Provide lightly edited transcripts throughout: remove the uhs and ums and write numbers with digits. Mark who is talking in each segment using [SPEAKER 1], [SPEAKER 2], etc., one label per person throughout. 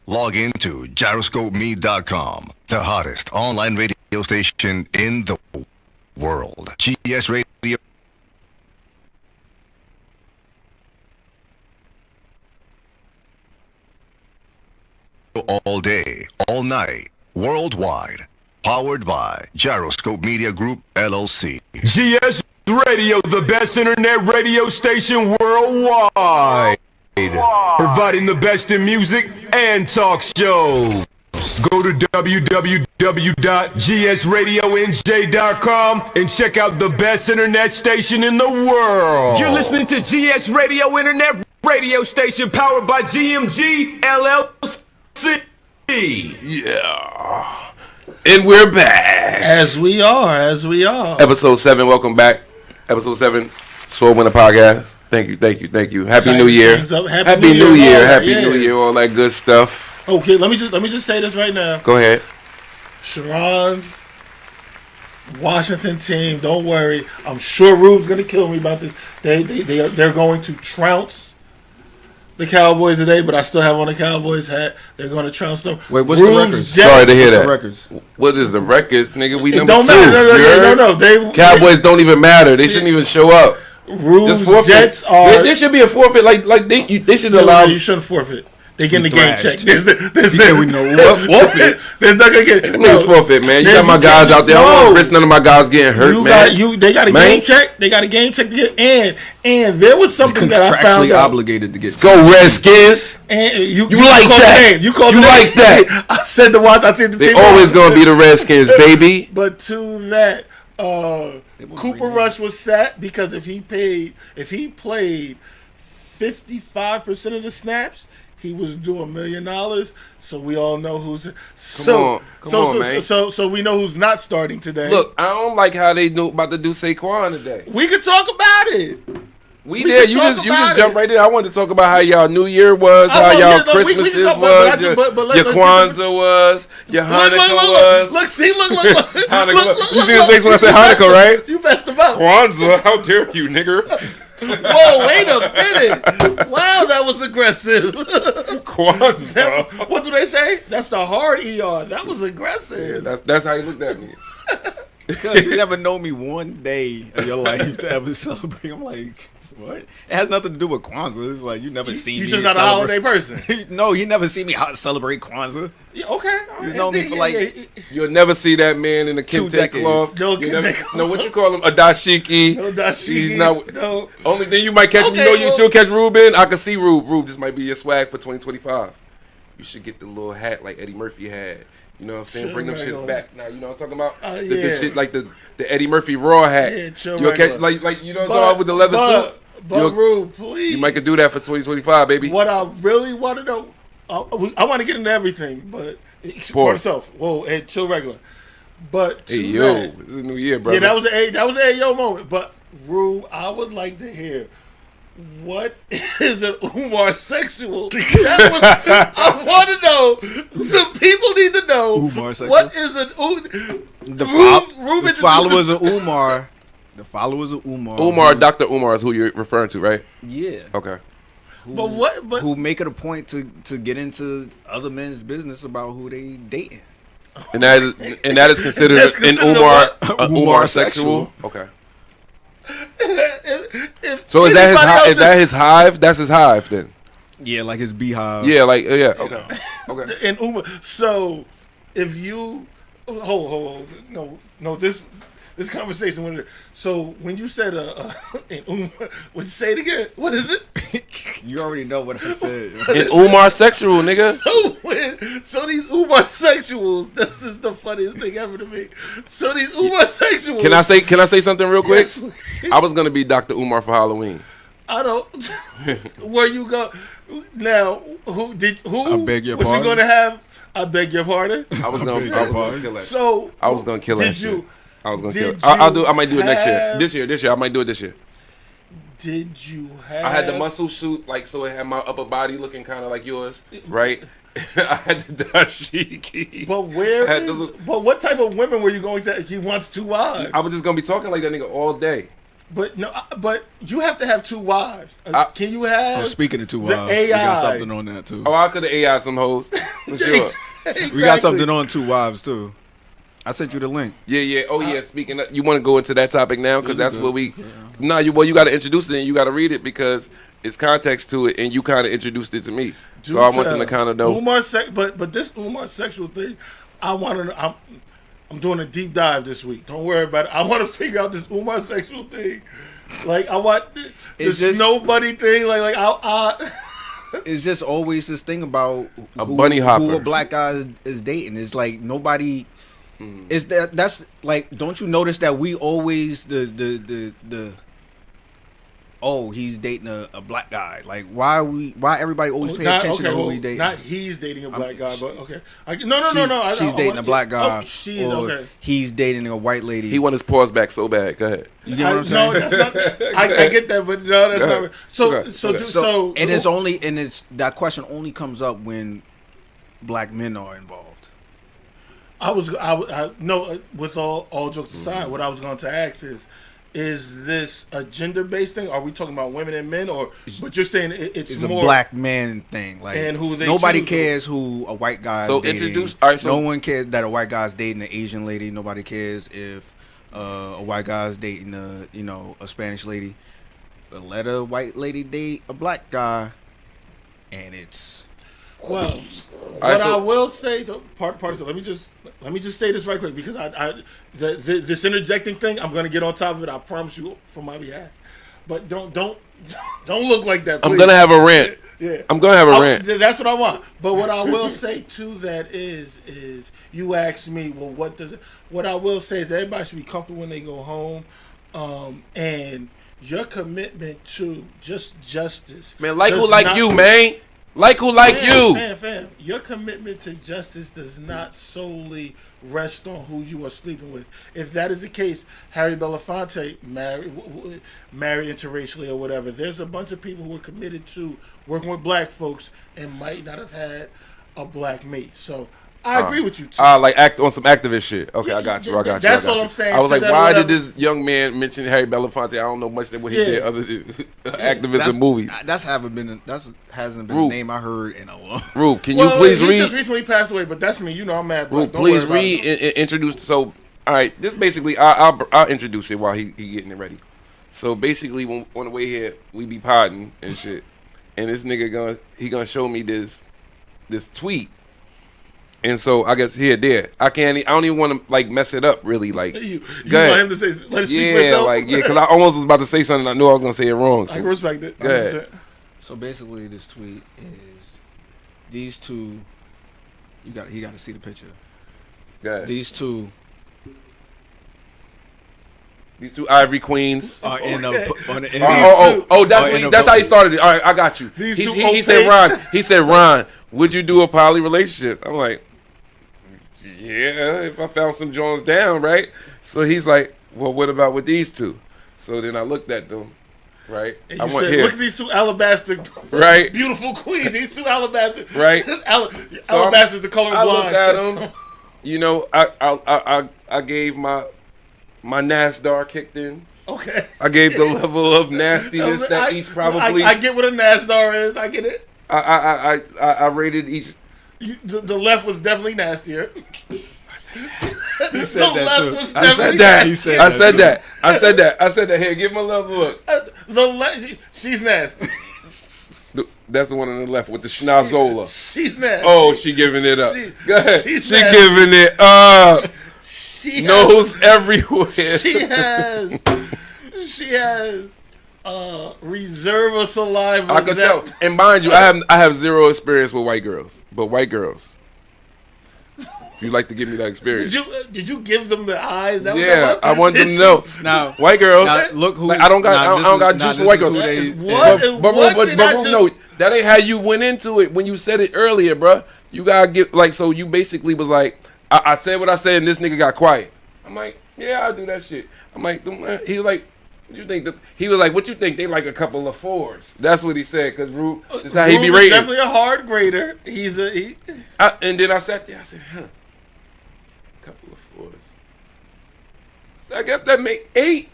[SPEAKER 1] Log in to gyroscopeme.com, the hottest online radio station in the world. GS Radio. All day, all night, worldwide. Powered by Gyroscope Media Group, LLC.
[SPEAKER 2] GS Radio, the best internet radio station worldwide. Providing the best in music and talk shows. Go to www.gsradionj.com and check out the best internet station in the world. You're listening to GS Radio Internet Radio Station powered by GMG LLC.
[SPEAKER 3] Yeah. And we're back.
[SPEAKER 4] As we are.
[SPEAKER 3] Episode 7, welcome back. Episode 7, SOAR Winner Podcast. Thank you. Happy New Year. Happy New Year, all that good stuff.
[SPEAKER 4] Okay, let me just say this right now.
[SPEAKER 3] Go ahead.
[SPEAKER 4] Sharon's Washington team, don't worry. I'm sure Rube's gonna kill me about this. They're going to trounce the Cowboys today, but I still have on the Cowboys hat. They're going to trounce them.
[SPEAKER 5] Wait, what's the records?
[SPEAKER 3] Sorry to hear that.
[SPEAKER 5] Records?
[SPEAKER 3] What is the records, nigga? We number
[SPEAKER 4] don't
[SPEAKER 3] 2.
[SPEAKER 4] Matter. No.
[SPEAKER 3] Cowboys don't even matter. They shouldn't even show up.
[SPEAKER 4] Rube's Jets are.
[SPEAKER 3] There should be a forfeit. Like they should allow.
[SPEAKER 4] You shouldn't forfeit. They getting the game check.
[SPEAKER 5] We know what forfeit.
[SPEAKER 4] There's not gonna get.
[SPEAKER 3] Niggas forfeit, man. You got my guys out there. I don't want to risk none of my guys getting hurt, man.
[SPEAKER 4] They got a game check. They got a game check to get. And there was something that I found out.
[SPEAKER 5] Obligated to get.
[SPEAKER 3] Let's go Redskins.
[SPEAKER 4] And you
[SPEAKER 3] like that?
[SPEAKER 4] You called
[SPEAKER 3] like that?
[SPEAKER 4] I said the watch. I said the
[SPEAKER 3] They
[SPEAKER 4] team.
[SPEAKER 3] always gonna be the Redskins, baby.
[SPEAKER 4] But to that, Cooper Rush was set because if he played 55% of the snaps, he was due $1 million. So we all know who's.
[SPEAKER 3] Come on, man.
[SPEAKER 4] So we know who's not starting today.
[SPEAKER 3] Look, I don't like how they about to do Saquon today.
[SPEAKER 4] We could talk about it.
[SPEAKER 3] We did. You just jump right there. I wanted to talk about how y'all New Year was, how y'all Christmases was, your Kwanzaa was, your Hanukkah was.
[SPEAKER 4] Look.
[SPEAKER 3] Hanukkah. You see his face when I say Hanukkah, right?
[SPEAKER 4] You messed him up.
[SPEAKER 3] Kwanzaa, how dare you, nigga?
[SPEAKER 4] Whoa, wait a minute. Wow, that was aggressive.
[SPEAKER 3] Kwanzaa.
[SPEAKER 4] What do they say? That's the hard ER. That was aggressive.
[SPEAKER 3] Yeah, that's how he looked at me.
[SPEAKER 5] Because you never know me one day of your life to ever celebrate. I'm like, what? It has nothing to do with Kwanzaa. It's like you never seen me.
[SPEAKER 4] You just not a holiday person.
[SPEAKER 5] No, you never see me celebrate Kwanzaa.
[SPEAKER 4] Yeah, okay.
[SPEAKER 5] He's known me for like.
[SPEAKER 3] You'll never see that man in a kente cloth.
[SPEAKER 4] No kente cloth.
[SPEAKER 3] No, what you call him? A dashiki.
[SPEAKER 4] No dashiki.
[SPEAKER 3] He's not.
[SPEAKER 4] No.
[SPEAKER 3] Only thing you might catch, you still catch Rube in. I can see Rube. Rube, this might be your swag for 2025. You should get the little hat like Eddie Murphy had. You know what I'm saying? Bring them shits back. Now, you know what I'm talking about? The shit like the Eddie Murphy Raw hat.
[SPEAKER 4] Yeah, chill.
[SPEAKER 3] You'll catch, like you know what I'm talking about with the leather suit?
[SPEAKER 4] But Rube, please.
[SPEAKER 3] You might could do that for 2025, baby.
[SPEAKER 4] What I really want to know, I want to get into everything, but for himself. Whoa, hey, chill regular. But
[SPEAKER 3] hey, yo, this is a new year, bro.
[SPEAKER 4] Yeah, that was an yo moment. But Rube, I would like to hear. What is an Umar sexual? I want to know. The people need to know.
[SPEAKER 5] Umar sexual?
[SPEAKER 4] What is an
[SPEAKER 5] the followers of Umar. The followers of Umar.
[SPEAKER 3] Dr. Umar is who you're referring to, right?
[SPEAKER 5] Yeah.
[SPEAKER 3] Okay.
[SPEAKER 5] Who make it a point to get into other men's business about who they dating.
[SPEAKER 3] And that is considered an Umar sexual? Okay. So is that his hive? That's his hive then.
[SPEAKER 5] Yeah, like his beehive.
[SPEAKER 3] Yeah, okay.
[SPEAKER 4] And Umar. So if you hold no this conversation with so when you said an Umar, would you say it again? What is it?
[SPEAKER 5] You already know what I said.
[SPEAKER 3] An Umar sexual, nigga.
[SPEAKER 4] So these Umar sexuals, this is the funniest thing ever to me. So these Umar sexuals.
[SPEAKER 3] Can I say something real quick?
[SPEAKER 4] Yes,
[SPEAKER 3] I was gonna be Dr. Umar for Halloween.
[SPEAKER 4] I don't. Where you go now? Who?
[SPEAKER 5] I beg your
[SPEAKER 4] was
[SPEAKER 5] pardon.
[SPEAKER 4] you gonna have? I beg your pardon.
[SPEAKER 3] I was gonna kill that.
[SPEAKER 4] So
[SPEAKER 3] I was gonna kill that
[SPEAKER 4] did you?
[SPEAKER 3] shit. I was gonna kill it. I might do it next year. This year. I might do it this year.
[SPEAKER 4] Did you have?
[SPEAKER 3] I had the muscle suit, like, so it had my upper body looking kind of like yours, right? I had the dashiki.
[SPEAKER 4] But what type of women were you going to? He wants 2 wives.
[SPEAKER 3] I was just gonna be talking like that nigga all day.
[SPEAKER 4] But no, but you have to have two wives. Can you have?
[SPEAKER 5] Speaking of two
[SPEAKER 4] the
[SPEAKER 5] wives,
[SPEAKER 4] AI.
[SPEAKER 5] we got something on that too.
[SPEAKER 3] Oh, I could have AI some hoes for sure.
[SPEAKER 4] Exactly.
[SPEAKER 5] We got something on two wives too. I sent you the link.
[SPEAKER 3] Yeah. Oh yeah. Speaking of, you want to go into that topic now because that's what we.
[SPEAKER 5] Yeah.
[SPEAKER 3] Nah, you got to introduce it and you got to read it because it's context to it and you kind of introduced it to me. So I want them to kind of know.
[SPEAKER 4] But this Umar sexual thing, I want to. I'm doing a deep dive this week. Don't worry about it. I want to figure out this Umar sexual thing. Like I want this nobody thing. Like I
[SPEAKER 5] It's just always this thing about
[SPEAKER 3] bunny hopper.
[SPEAKER 5] Who a black guy is dating. It's like nobody. Is that's like? Don't you notice that we always the oh, he's dating a black guy. Like why everybody always pay attention to who he dating?
[SPEAKER 4] Not he's dating a black guy, but okay. No.
[SPEAKER 5] She's dating a black guy.
[SPEAKER 4] She's
[SPEAKER 5] or
[SPEAKER 4] okay.
[SPEAKER 5] He's dating a white lady.
[SPEAKER 3] He want his paws back so bad. Go ahead.
[SPEAKER 5] You get what I'm saying?
[SPEAKER 4] No, that's not. I get that, but no, that's not. So
[SPEAKER 5] it's that question only comes up when black men are involved.
[SPEAKER 4] No. With all jokes aside, what I was going to ask is this a gender-based thing? Are we talking about women and men, or? But you're saying it's more
[SPEAKER 5] a black man thing, like
[SPEAKER 4] and who they
[SPEAKER 5] nobody
[SPEAKER 4] choose.
[SPEAKER 5] cares who a white guy.
[SPEAKER 3] So
[SPEAKER 5] is dating.
[SPEAKER 3] introduce. All right, so
[SPEAKER 5] no one cares that a white guy's dating an Asian lady. Nobody cares if a white guy's dating a Spanish lady. But let a white lady date a black guy, and it's.
[SPEAKER 4] Well, I will say, part of it. Let me just say this right quick because this interjecting thing, I'm gonna get on top of it. I promise you, for my behalf. But don't look like that. Please.
[SPEAKER 3] I'm gonna have a rant.
[SPEAKER 4] Yeah,
[SPEAKER 3] I'm gonna have a rant.
[SPEAKER 4] That's what I want. But what I will say to that is you asked me, well, what I will say is everybody should be comfortable when they go home, and your commitment to justice.
[SPEAKER 3] Man, like who like you, man. Like who like you.
[SPEAKER 4] Fam. Your commitment to justice does not solely rest on who you are sleeping with. If that is the case, Harry Belafonte married interracially or whatever. There's a bunch of people who are committed to working with black folks and might not have had a black mate. So I agree with you too.
[SPEAKER 3] Like act on some activist shit. Okay,
[SPEAKER 4] Yeah,
[SPEAKER 3] I got you.
[SPEAKER 4] that's all I'm saying.
[SPEAKER 3] I was
[SPEAKER 4] To
[SPEAKER 3] like,
[SPEAKER 4] that
[SPEAKER 3] why
[SPEAKER 4] whatever.
[SPEAKER 3] did this young man mention Harry Belafonte? I don't know much than what he did other than activism in movies.
[SPEAKER 5] That hasn't been
[SPEAKER 3] Rube.
[SPEAKER 5] a name I heard in a long.
[SPEAKER 3] Rube, can you please
[SPEAKER 4] he
[SPEAKER 3] read?
[SPEAKER 4] just recently passed away, but that's me. You know I'm mad.
[SPEAKER 3] Rube,
[SPEAKER 4] Don't
[SPEAKER 3] please
[SPEAKER 4] worry
[SPEAKER 3] read
[SPEAKER 4] about it.
[SPEAKER 3] and introduce. So, all right, this basically, I'll introduce it while he getting it ready. So basically, on the way here, we be podding and shit, and this nigga gonna show me this tweet. And so I guess there. I don't even want to like mess it up really. Like,
[SPEAKER 4] You
[SPEAKER 3] go ahead.
[SPEAKER 4] want him to say, let it speak for itself?
[SPEAKER 3] because I almost was about to say something. I knew I was gonna say it wrong. So.
[SPEAKER 4] I can respect it.
[SPEAKER 3] Go ahead.
[SPEAKER 4] 100%.
[SPEAKER 5] So basically, this tweet is these two. He got to see the picture.
[SPEAKER 3] Go ahead.
[SPEAKER 5] These two
[SPEAKER 3] Ivory Queens.
[SPEAKER 5] are in a.
[SPEAKER 3] That's how he started it. All right, I got you. He said, Ron, would you do a poly relationship? I'm like, yeah, if I found some Jones down, right? So he's like, well, what about with these two? So then I looked at them, right?
[SPEAKER 4] And
[SPEAKER 3] I
[SPEAKER 4] you
[SPEAKER 3] went
[SPEAKER 4] said,
[SPEAKER 3] here,
[SPEAKER 4] look at these two alabaster,
[SPEAKER 3] right?
[SPEAKER 4] beautiful queens. These two alabaster,
[SPEAKER 3] Right.
[SPEAKER 4] Alabaster's the color of
[SPEAKER 3] I looked
[SPEAKER 4] blind.
[SPEAKER 3] at them. You know, I gave my NASDAR kicked in.
[SPEAKER 4] Okay.
[SPEAKER 3] I gave the level of nastiness that each probably.
[SPEAKER 4] I get what a NASDAR is. I get it.
[SPEAKER 3] I rated each.
[SPEAKER 4] The left was definitely nastier.
[SPEAKER 5] He said that too.
[SPEAKER 3] I said that. I said that. Here, give him a level look.
[SPEAKER 4] The left, she's nasty.
[SPEAKER 3] That's the one on the left with the schnozola.
[SPEAKER 4] She's nasty.
[SPEAKER 3] Oh, she giving it up. Go ahead. She
[SPEAKER 4] she's nasty.
[SPEAKER 3] giving it up.
[SPEAKER 4] She
[SPEAKER 3] Nose everywhere.
[SPEAKER 4] She has reserve of saliva.
[SPEAKER 3] I could tell. And mind you, I have zero experience with white girls. But white girls, if you like to give me that experience.
[SPEAKER 4] Did you give them the eyes?
[SPEAKER 3] Yeah, I want them to know.
[SPEAKER 5] Now,
[SPEAKER 3] White girls.
[SPEAKER 5] now, look who.
[SPEAKER 3] Like, I don't got juice for white girls. But no, that ain't how you went into it when you said it earlier, bruh. You gotta get like, so you basically was like, I said what I said and this nigga got quiet. I'm like, yeah, I'll do that shit. I'm like, he was like, what you think? He was like, what you think? They like a couple of fours. That's what he said, because Rube, that's how he be rated.
[SPEAKER 4] Definitely a hard grader.
[SPEAKER 3] And then I sat there, I said, couple of fours. So I guess that make 8.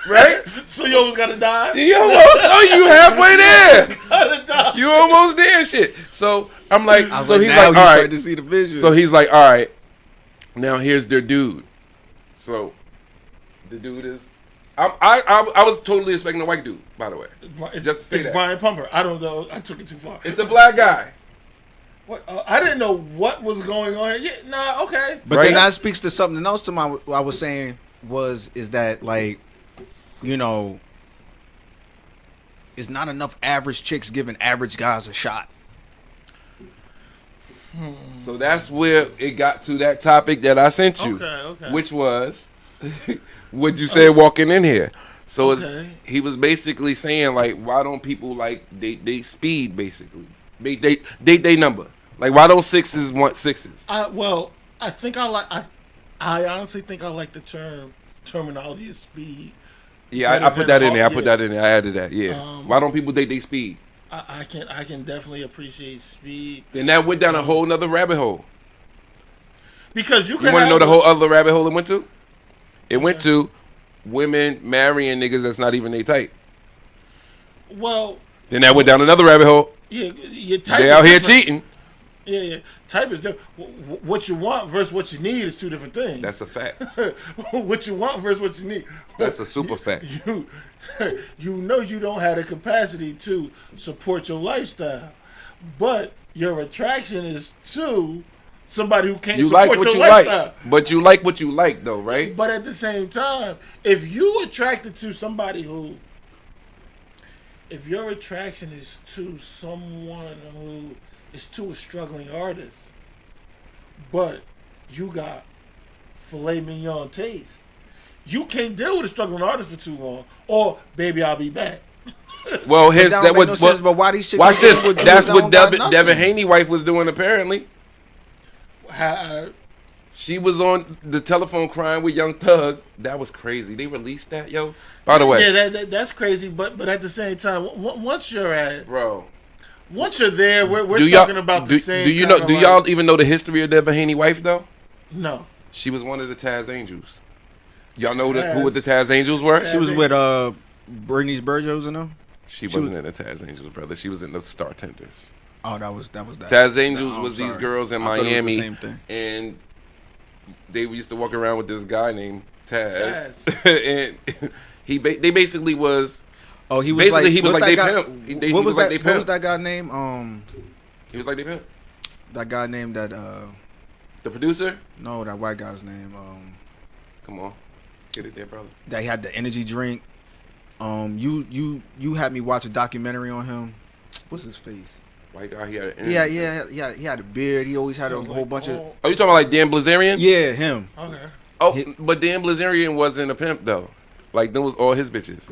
[SPEAKER 3] Right?
[SPEAKER 4] So you almost gotta die.
[SPEAKER 3] You halfway there.
[SPEAKER 4] Gotta die.
[SPEAKER 3] You almost there, shit. So I'm like,
[SPEAKER 5] I was
[SPEAKER 3] so
[SPEAKER 5] like,
[SPEAKER 3] he's
[SPEAKER 5] now
[SPEAKER 3] like,
[SPEAKER 5] you
[SPEAKER 3] all
[SPEAKER 5] start
[SPEAKER 3] right.
[SPEAKER 5] to see the vision.
[SPEAKER 3] So he's like, all right. Now here's their dude. So the dude is. I was totally expecting a white dude, by the way.
[SPEAKER 4] It's,
[SPEAKER 3] Just to say
[SPEAKER 4] it's
[SPEAKER 3] that.
[SPEAKER 4] Brian Pumper. I don't know. I took it too far.
[SPEAKER 3] It's a black guy.
[SPEAKER 4] What? I didn't know what was going on. Yeah, nah, okay.
[SPEAKER 5] But
[SPEAKER 3] Right?
[SPEAKER 5] then that speaks to something else to what I was saying is that, like, you know, it's not enough average chicks giving average guys a shot.
[SPEAKER 3] So that's where it got to that topic that I sent you.
[SPEAKER 4] Okay.
[SPEAKER 3] Which was what you said walking in here. So
[SPEAKER 4] Okay.
[SPEAKER 3] he was basically saying, like, why don't people, like, they speed, basically. They number. Like, why don't sixes want sixes?
[SPEAKER 4] I think I honestly think I like the terminology of speed.
[SPEAKER 3] Yeah, I put that in there. I added that. Yeah. Why don't people date they speed?
[SPEAKER 4] I can definitely appreciate speed
[SPEAKER 3] Then that went down a whole nother rabbit hole.
[SPEAKER 4] because you
[SPEAKER 3] You want to know the whole other rabbit hole it went to? It went to women marrying niggas that's not even their type.
[SPEAKER 4] Well,
[SPEAKER 3] Then that went down another rabbit hole.
[SPEAKER 4] yeah, your type.
[SPEAKER 3] They
[SPEAKER 4] is
[SPEAKER 3] out here
[SPEAKER 4] different.
[SPEAKER 3] cheating.
[SPEAKER 4] Yeah. Type is different. What you want versus what you need is two different things.
[SPEAKER 3] That's a fact.
[SPEAKER 4] What you want versus what you need.
[SPEAKER 3] That's a super fact.
[SPEAKER 4] You know you don't have the capacity to support your lifestyle, but your attraction is to somebody who can't
[SPEAKER 3] You
[SPEAKER 4] support
[SPEAKER 3] like what
[SPEAKER 4] your
[SPEAKER 3] you
[SPEAKER 4] lifestyle.
[SPEAKER 3] like, but you like what you like, though, right?
[SPEAKER 4] But at the same time, if you attracted to somebody if your attraction is to someone who is to a struggling artist, but you got filet mignon taste, you can't deal with a struggling artist for too long. Or baby, I'll be back.
[SPEAKER 3] Well, his
[SPEAKER 5] that
[SPEAKER 3] that
[SPEAKER 5] don't make
[SPEAKER 3] would
[SPEAKER 5] no sense, but why these chicks
[SPEAKER 3] watch
[SPEAKER 5] don't
[SPEAKER 3] this.
[SPEAKER 5] do it
[SPEAKER 3] That's
[SPEAKER 5] that
[SPEAKER 3] what
[SPEAKER 5] don't got nothing?
[SPEAKER 3] Devin Haney wife was doing apparently. She was on the telephone crying with Young Thug. That was crazy. They released that, yo. By the way,
[SPEAKER 4] Yeah, that's crazy. But at the same time, once you're
[SPEAKER 3] bro.
[SPEAKER 4] once you're there, we're
[SPEAKER 3] Do
[SPEAKER 4] talking
[SPEAKER 3] y'all
[SPEAKER 4] about the same.
[SPEAKER 3] Do you
[SPEAKER 4] kind
[SPEAKER 3] know?
[SPEAKER 4] of
[SPEAKER 3] Do
[SPEAKER 4] like-
[SPEAKER 3] y'all even know the history of Devin Haney wife though?
[SPEAKER 4] No.
[SPEAKER 3] She was one of the Taz Angels. Y'all know who the Taz Angels were?
[SPEAKER 5] She was with Bernice Burgos and them.
[SPEAKER 3] She wasn't in the Taz Angels, brother. She was in the Star Tenders.
[SPEAKER 5] Oh, that was that.
[SPEAKER 3] Taz Angels
[SPEAKER 5] No,
[SPEAKER 3] was
[SPEAKER 5] I'm
[SPEAKER 3] these
[SPEAKER 5] sorry.
[SPEAKER 3] girls in
[SPEAKER 5] I thought it was the
[SPEAKER 3] Miami,
[SPEAKER 5] same thing.
[SPEAKER 3] and they used to walk around with this guy named Taz, and they basically was.
[SPEAKER 5] Oh, he was
[SPEAKER 3] Basically,
[SPEAKER 5] like
[SPEAKER 3] he was
[SPEAKER 5] what's
[SPEAKER 3] like
[SPEAKER 5] that
[SPEAKER 3] they
[SPEAKER 5] guy-
[SPEAKER 3] pimp.
[SPEAKER 5] What was that?
[SPEAKER 3] they
[SPEAKER 5] What was
[SPEAKER 3] pimp.
[SPEAKER 5] that guy name?
[SPEAKER 3] He was like they pimp.
[SPEAKER 5] That guy named that.
[SPEAKER 3] The producer.
[SPEAKER 5] No, that white guy's name.
[SPEAKER 3] Come on, get it there, brother.
[SPEAKER 5] That he had the energy drink. You had me watch a documentary on him. What's his face?
[SPEAKER 3] White guy. He had an
[SPEAKER 5] Yeah, he had a beard. He always had a whole bunch of.
[SPEAKER 3] Oh, you talking about like Dan Blazarian?
[SPEAKER 5] Yeah, him.
[SPEAKER 4] Okay.
[SPEAKER 3] Oh, but Dan Blazarian wasn't a pimp though. Like them was all his bitches.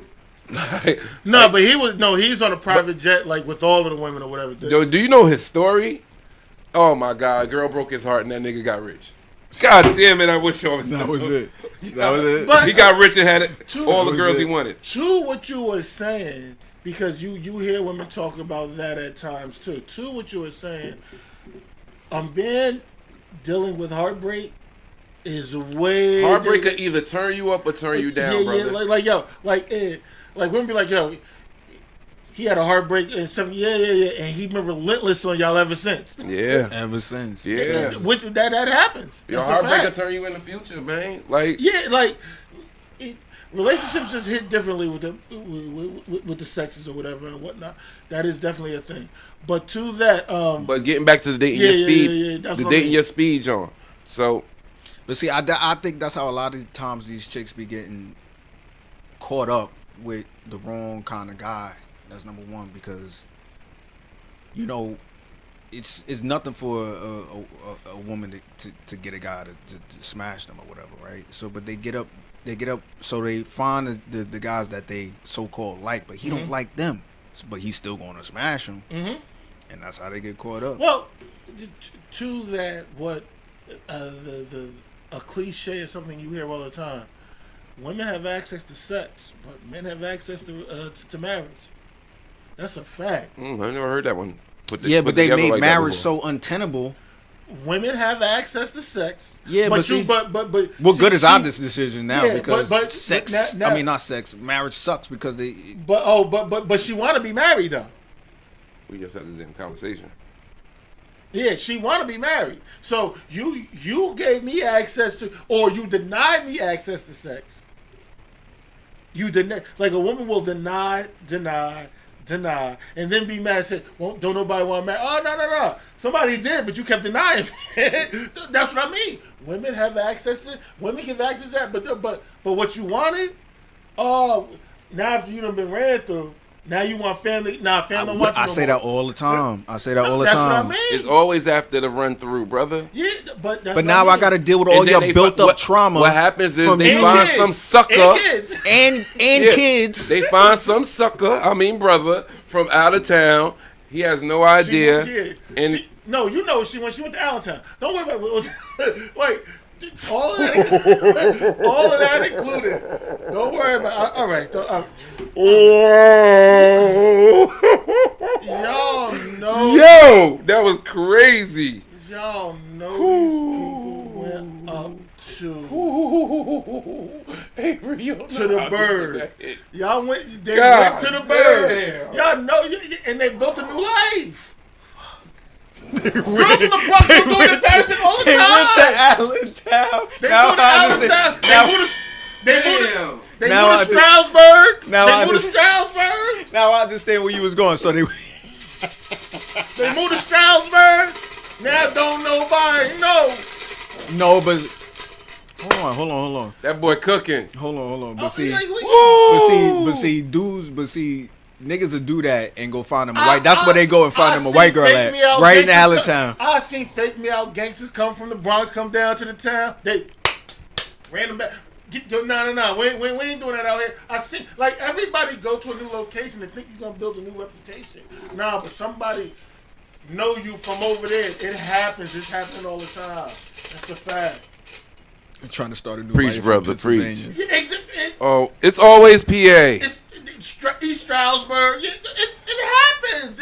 [SPEAKER 4] No, but he's on a private jet, like with all of the women or whatever.
[SPEAKER 3] Yo, do you know his story? Oh my God, girl broke his heart and that nigga got rich. God damn it, I wish I was.
[SPEAKER 5] That was it. That was it.
[SPEAKER 4] But
[SPEAKER 3] He got rich and had
[SPEAKER 4] Two-
[SPEAKER 3] all the girls he wanted.
[SPEAKER 4] to what you were saying, because you hear women talk about that at times too. To what you were saying, dealing with heartbreak is way
[SPEAKER 3] Heartbreak could either turn you up or turn you down, brother.
[SPEAKER 4] like women be like, yo, he had a heartbreak in 70, yeah, and he been relentless on y'all ever since.
[SPEAKER 3] Yeah,
[SPEAKER 5] Ever since.
[SPEAKER 3] yeah.
[SPEAKER 4] Which that happens.
[SPEAKER 3] Your
[SPEAKER 4] That's a
[SPEAKER 3] heartbreak
[SPEAKER 4] fact.
[SPEAKER 3] could turn you in the future, man. Like,
[SPEAKER 4] Yeah, like relationships just hit differently with the sexes or whatever and whatnot. That is definitely a thing. But to that,
[SPEAKER 3] but getting back to the dating
[SPEAKER 4] Yeah,
[SPEAKER 3] your
[SPEAKER 4] yeah,
[SPEAKER 3] speed,
[SPEAKER 4] yeah, that's
[SPEAKER 3] the
[SPEAKER 4] what I
[SPEAKER 3] dating
[SPEAKER 4] mean.
[SPEAKER 3] your speed, John. So
[SPEAKER 5] But see, I think that's how a lot of times these chicks be getting caught up with the wrong kind of guy. That's number one, because you know it's nothing for a woman to get a guy to smash them or whatever, right? So, but they get up, so they find the guys that they so called like, but he don't like them, but he's still going to smash them, and that's how they get caught up.
[SPEAKER 4] well, to that, what a cliche or something you hear all the time. Women have access to sex, but men have access to marriage. That's a fact.
[SPEAKER 3] I never heard that one. Put
[SPEAKER 5] Yeah, but they
[SPEAKER 3] together
[SPEAKER 5] made
[SPEAKER 3] like that
[SPEAKER 5] marriage
[SPEAKER 3] before.
[SPEAKER 5] so untenable
[SPEAKER 4] women have access to sex.
[SPEAKER 5] Yeah, but what
[SPEAKER 4] see,
[SPEAKER 5] good is our decision now?
[SPEAKER 4] Yeah,
[SPEAKER 5] because
[SPEAKER 4] but
[SPEAKER 5] sex.
[SPEAKER 4] now,
[SPEAKER 5] I mean, not sex. Marriage sucks because they.
[SPEAKER 4] But she want to be married though.
[SPEAKER 3] We just had this conversation.
[SPEAKER 4] Yeah, she want to be married. So you gave me access to, or you denied me access to sex. You deny, like a woman will deny, and then be mad and say, well, don't nobody want to marry. Oh, no. Somebody did, but you kept denying. That's what I mean. Women have access to, women give access to that, but what you wanted, now after you done been ran through, now you want family. Nah, family wants you.
[SPEAKER 5] I say that all the time.
[SPEAKER 4] That's what I mean.
[SPEAKER 3] It's always after the run through, brother.
[SPEAKER 4] Yeah, but
[SPEAKER 5] now I got to deal with all your built up trauma.
[SPEAKER 3] What happens is they find some sucker
[SPEAKER 5] and kids.
[SPEAKER 3] They find some sucker. I mean, brother from out of town. He has no idea. And
[SPEAKER 4] no, you know she went to Allentown. Don't worry about it. Like. All of that included. Don't worry about it. All right. Y'all know.
[SPEAKER 3] Yo, that was crazy.
[SPEAKER 4] Y'all know these people went up to the bird. Y'all went to the bird. Y'all know, and they built a new life. Girls in the Bronx were doing the dancing all the time.
[SPEAKER 5] They went to Allentown.
[SPEAKER 4] They moved to Allentown. They moved to Stroudsburg. Now
[SPEAKER 5] I understand where you was going. So they
[SPEAKER 4] moved to Stroudsburg. Now don't nobody know.
[SPEAKER 5] No, but hold on.
[SPEAKER 3] That boy cooking.
[SPEAKER 5] Hold on. But see, niggas will do that and go find them a white. That's where they go and find them a white girl at. Right in Allentown.
[SPEAKER 4] I seen fake me out gangsters come from the Bronx, come down to the town. They ran them back. No. We ain't doing that out here. I see, like, everybody go to a new location and think you're gonna build a new reputation. Nah, but somebody know you from over there. It happens. It's happening all the time. That's a fact.
[SPEAKER 5] I'm trying to start a new
[SPEAKER 3] preach, brother. Preach.
[SPEAKER 4] Yeah,
[SPEAKER 3] it's always PA.
[SPEAKER 4] East Stroudsburg. It happens.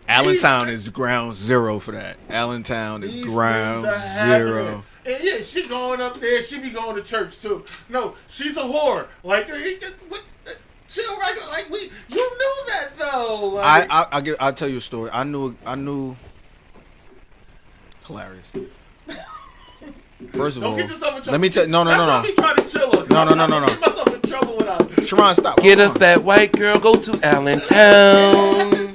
[SPEAKER 5] Allentown is ground zero for that. Allentown is ground zero.
[SPEAKER 4] And yeah, she going up there. She be going to church too. No, she's a whore. Like, chill, right? Like you knew that though. Like,
[SPEAKER 5] I'll tell you a story. I knew. Hilarious. First of all,
[SPEAKER 4] don't get yourself in trouble.
[SPEAKER 5] Let me tell. No.
[SPEAKER 4] That's why I be trying to chill her.
[SPEAKER 5] No.
[SPEAKER 4] Get myself in trouble without.
[SPEAKER 5] Sharon, stop.
[SPEAKER 3] Get a fat white girl, go to Allentown.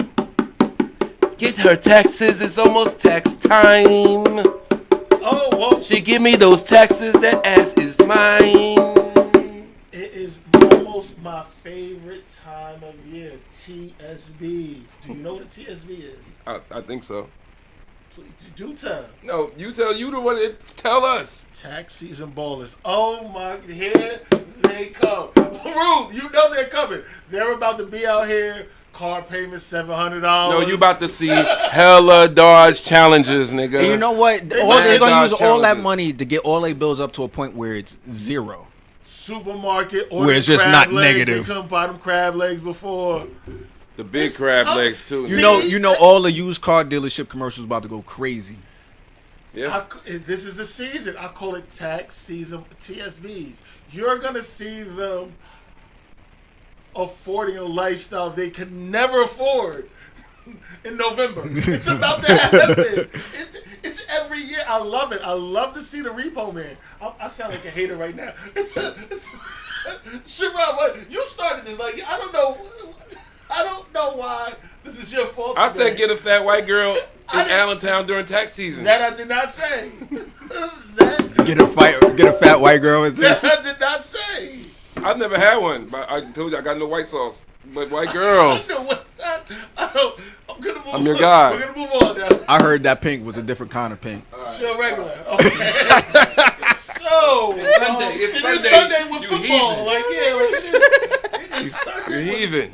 [SPEAKER 3] Get her taxes, it's almost tax time.
[SPEAKER 4] Oh, whoa.
[SPEAKER 3] She give me those taxes, that ass is mine.
[SPEAKER 4] It is almost my favorite time of year, TSBs. Do you know what a TSB is?
[SPEAKER 3] I think so.
[SPEAKER 4] Do tell.
[SPEAKER 3] No, you tell. You the one that tell us.
[SPEAKER 4] Tax season ballers. Oh my, here they come. Rube, you know they're coming. They're about to be out here. Car payment $700.
[SPEAKER 3] No, you about to see hella Dodge challenges, nigga.
[SPEAKER 5] And you know what? They're gonna use all that money to get all their bills up to a point where it's zero.
[SPEAKER 4] Supermarket,
[SPEAKER 5] where it's just not
[SPEAKER 4] legs.
[SPEAKER 5] negative.
[SPEAKER 4] They couldn't buy them crab legs before.
[SPEAKER 3] The big crab legs too.
[SPEAKER 5] You know, all the used car dealership commercials about to go crazy.
[SPEAKER 3] Yeah.
[SPEAKER 4] This is the season. I call it tax season TSBs. You're gonna see them affording a lifestyle they could never afford in November. It's about to happen. It's every year. I love it. I love to see the repo man. I sound like a hater right now. Sherrod, you started this. Like, I don't know why this is your fault.
[SPEAKER 3] I said get a fat white girl in Allentown during tax season.
[SPEAKER 4] That I did not say.
[SPEAKER 5] Get a fat white girl in
[SPEAKER 4] That I did not say.
[SPEAKER 3] I've never had one, but I told you I got no white sauce. But white girls.
[SPEAKER 4] I'm gonna move
[SPEAKER 3] I'm your
[SPEAKER 4] on.
[SPEAKER 3] guy.
[SPEAKER 4] We're gonna move on now.
[SPEAKER 5] I heard that pink was a different kind of pink.
[SPEAKER 4] Sure, regular. Okay. So
[SPEAKER 3] it's Sunday. It's
[SPEAKER 4] Sunday with
[SPEAKER 3] you
[SPEAKER 4] football.
[SPEAKER 3] Heathen.
[SPEAKER 4] Like, yeah, it is Sunday.
[SPEAKER 3] You're heathen.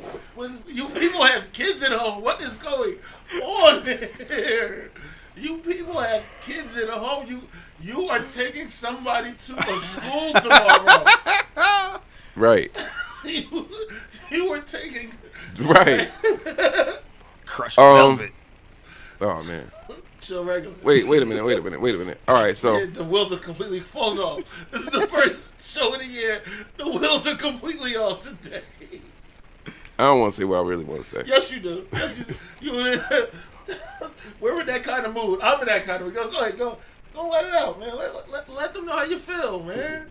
[SPEAKER 4] You people have kids at home. What is going on here? You people have kids at home. You are taking somebody to a school tomorrow.
[SPEAKER 3] Right.
[SPEAKER 4] You were taking.
[SPEAKER 3] Right.
[SPEAKER 5] Crush velvet.
[SPEAKER 3] Oh man.
[SPEAKER 4] Chill regular.
[SPEAKER 3] Wait a minute. All right, so
[SPEAKER 4] Yeah, the wheels are completely falling off. This is the first show of the year. The wheels are completely off today.
[SPEAKER 3] I don't want to say what I really want to say.
[SPEAKER 4] Yes, you do. Yes, you do. We're in that kind of mood. I'm in that kind of mood. Go ahead. Go let it out, man. Let them know how you feel, man.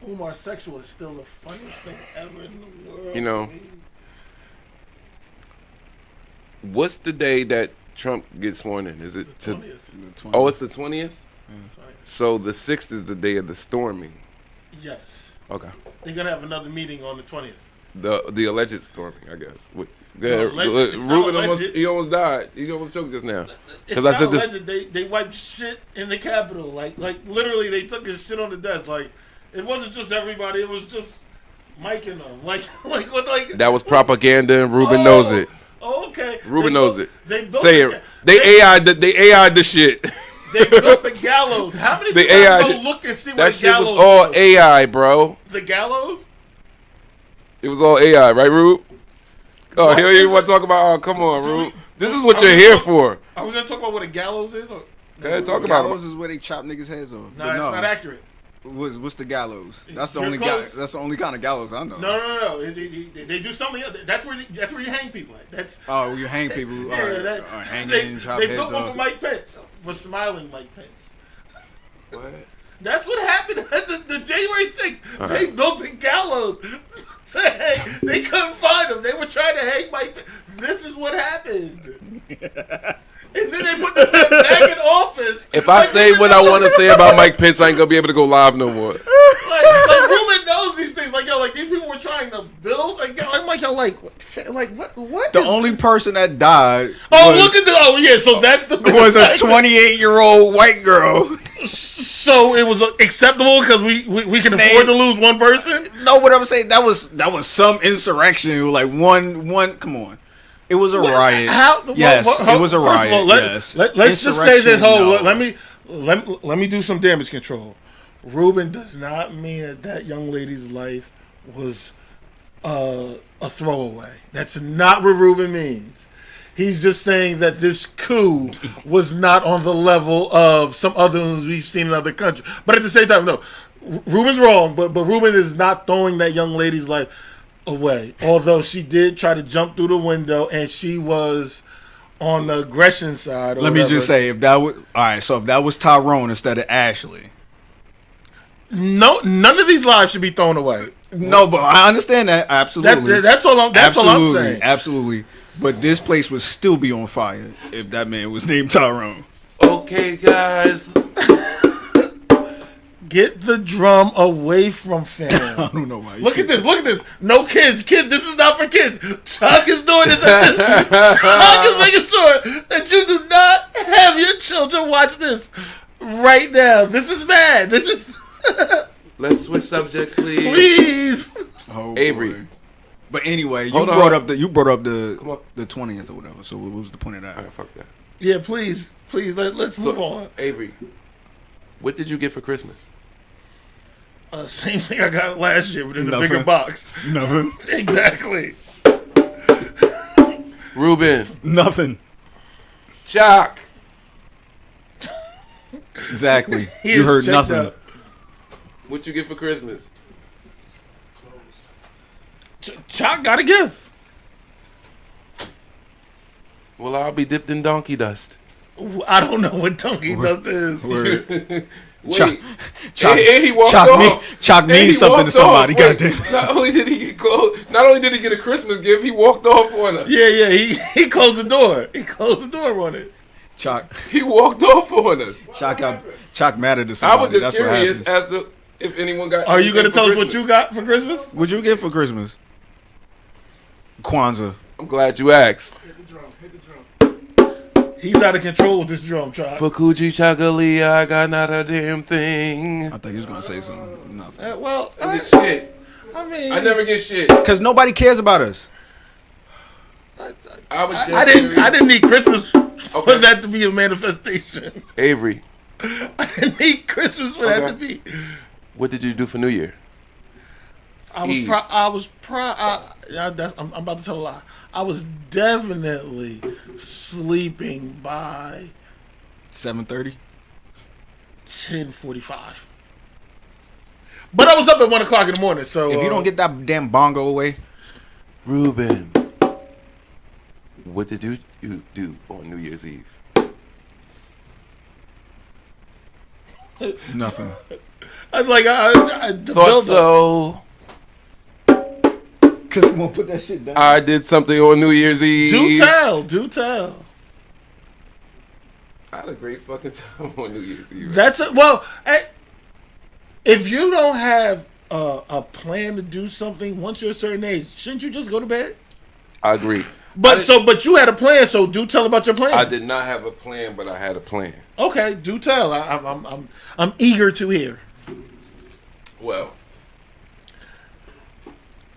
[SPEAKER 4] Umar sexual is still the funniest thing ever in the world.
[SPEAKER 3] You know, what's the day that Trump gets sworn in? Is it
[SPEAKER 4] the 20th?
[SPEAKER 3] Oh, it's the 20th? So the 6th is the day of the storming.
[SPEAKER 4] Yes.
[SPEAKER 3] Okay.
[SPEAKER 4] They're going to have another meeting on the 20th.
[SPEAKER 3] The alleged storming, I guess.
[SPEAKER 4] Ruben
[SPEAKER 3] he almost died. He almost choked just now.
[SPEAKER 4] Because I said this. They wiped shit in the Capitol. Like literally, they took his shit on the desk. Like, it wasn't just everybody. It was just Mike and them. Like
[SPEAKER 3] that was propaganda, and Ruben knows it.
[SPEAKER 4] Oh, okay.
[SPEAKER 3] Ruben knows it.
[SPEAKER 4] They built
[SPEAKER 3] Say it. They AI'd the shit.
[SPEAKER 4] They built the gallows. How many people go look and see what the gallows
[SPEAKER 3] was all AI, bro.
[SPEAKER 4] The gallows?
[SPEAKER 3] It was all AI, right, Rube? Oh, here you want to talk about? Oh, come on, Rube. This is what you're here for.
[SPEAKER 4] Are we going to talk about what a gallows is? Or?
[SPEAKER 3] Go ahead, talk about it.
[SPEAKER 5] Gallows is where they chop niggas' heads off.
[SPEAKER 4] No, it's not accurate.
[SPEAKER 5] What's the gallows? That's the
[SPEAKER 4] You're
[SPEAKER 5] only kind of gallows I know.
[SPEAKER 4] No. They do something else. That's where you hang people at.
[SPEAKER 5] You hang people.
[SPEAKER 4] Hanging,
[SPEAKER 5] chop
[SPEAKER 4] they
[SPEAKER 5] heads
[SPEAKER 4] built one
[SPEAKER 5] off.
[SPEAKER 4] for Mike Pence, for smiling Mike Pence.
[SPEAKER 3] What?
[SPEAKER 4] That's what happened at the January 6th. They built the gallows to hang. They couldn't find him. They were trying to hang Mike Pence. This is what happened. And then they put the man back in office.
[SPEAKER 3] If I say what I want to say about Mike Pence, I ain't gonna be able to go live no more.
[SPEAKER 4] Like Ruben knows these things. Like these people were trying to build. I'm like what?
[SPEAKER 5] The only person that died.
[SPEAKER 4] So that's the
[SPEAKER 5] was a 28-year-old white girl.
[SPEAKER 4] So it was acceptable because we can afford to lose one person.
[SPEAKER 5] No, what I'm saying that was some insurrection. Like one. Come on. It was a riot. It was a riot.
[SPEAKER 4] All, let's just say this whole. Let me do some damage control. Ruben does not mean that young lady's life was a throwaway. That's not what Ruben means. He's just saying that this coup was not on the level of some other ones we've seen in other countries. But at the same time, no, Ruben's wrong. But Ruben is not throwing that young lady's life away. Although she did try to jump through the window, and she was on the aggression side.
[SPEAKER 5] Let me just say, if that was Tyrone instead of Ashley.
[SPEAKER 4] No, none of these lives should be thrown away.
[SPEAKER 5] No, but I understand that absolutely.
[SPEAKER 4] That's all I'm saying.
[SPEAKER 5] Absolutely. But this place would still be on fire if that man was named Tyrone.
[SPEAKER 3] Okay, guys.
[SPEAKER 4] Get the drum away from fam.
[SPEAKER 5] I don't know why.
[SPEAKER 4] Look at this. No kids. This is not for kids. Chuck is doing this. Chuck is making sure that you do not have your children watch this right now. This is bad. This is...
[SPEAKER 3] Let's switch subjects, please.
[SPEAKER 4] Please.
[SPEAKER 5] Oh,
[SPEAKER 3] Avery.
[SPEAKER 5] Boy. But anyway, you brought up the 20th or whatever. So what was the point of that?
[SPEAKER 3] All right, fuck that.
[SPEAKER 4] Yeah, please, let's move on.
[SPEAKER 3] Avery, what did you get for Christmas?
[SPEAKER 4] Same thing I got last year, but in a bigger box.
[SPEAKER 5] Nothing.
[SPEAKER 4] Exactly.
[SPEAKER 3] Ruben.
[SPEAKER 5] Nothing.
[SPEAKER 3] Jock.
[SPEAKER 5] Exactly. You heard nothing.
[SPEAKER 4] Up.
[SPEAKER 3] What you get for Christmas?
[SPEAKER 4] Chuck got a gift.
[SPEAKER 3] Well, I'll be dipped in donkey dust.
[SPEAKER 4] I don't know what donkey dust is.
[SPEAKER 3] Wait.
[SPEAKER 5] Chalk
[SPEAKER 3] he walked off.
[SPEAKER 5] Chalk means something to somebody. Goddamn.
[SPEAKER 3] Not only did he get clothes, not only did he get a Christmas gift, he walked off on us.
[SPEAKER 4] Yeah. He closed the door. He closed the door on it.
[SPEAKER 5] Chalk.
[SPEAKER 3] He walked off on us.
[SPEAKER 5] Chalk mattered to somebody.
[SPEAKER 3] I was just
[SPEAKER 5] That's
[SPEAKER 3] curious as to if anyone got.
[SPEAKER 4] Are you going to tell us what you got for Christmas?
[SPEAKER 5] What'd you get for Christmas? Kwanzaa.
[SPEAKER 3] I'm glad you asked.
[SPEAKER 4] Hit the drum. He's out of control with this drum, Chuck.
[SPEAKER 3] For Coochie Chocolate, I got not a damn thing.
[SPEAKER 5] I thought he was going to say something. Nothing.
[SPEAKER 3] I get shit.
[SPEAKER 4] I
[SPEAKER 3] never get shit.
[SPEAKER 5] Because nobody cares about us.
[SPEAKER 3] I
[SPEAKER 4] didn't need Christmas for that to be a manifestation.
[SPEAKER 3] Avery.
[SPEAKER 4] I didn't need Christmas for that to be.
[SPEAKER 3] What did you do for New Year?
[SPEAKER 4] I'm about to tell a lie. I was definitely sleeping by
[SPEAKER 5] 7:30.
[SPEAKER 4] 10:45. But I was up at 1:00 in the morning. So
[SPEAKER 5] If you don't get that damn bongo away,
[SPEAKER 3] Ruben, what did you do on New Year's Eve?
[SPEAKER 5] nothing.
[SPEAKER 4] I the
[SPEAKER 3] Thought
[SPEAKER 4] build-up.
[SPEAKER 3] so.
[SPEAKER 5] Cause I'm gonna put that shit down.
[SPEAKER 3] I did something on New Year's Eve.
[SPEAKER 4] Do tell.
[SPEAKER 3] I had a great fucking time on New Year's Eve.
[SPEAKER 4] If you don't have a plan to do something once you're a certain age, shouldn't you just go to bed?
[SPEAKER 3] I agree.
[SPEAKER 4] But you had a plan, so do tell about your plan.
[SPEAKER 3] I did not have a plan, but I had a plan.
[SPEAKER 4] Okay, do tell. I'm eager to hear.
[SPEAKER 3] Well,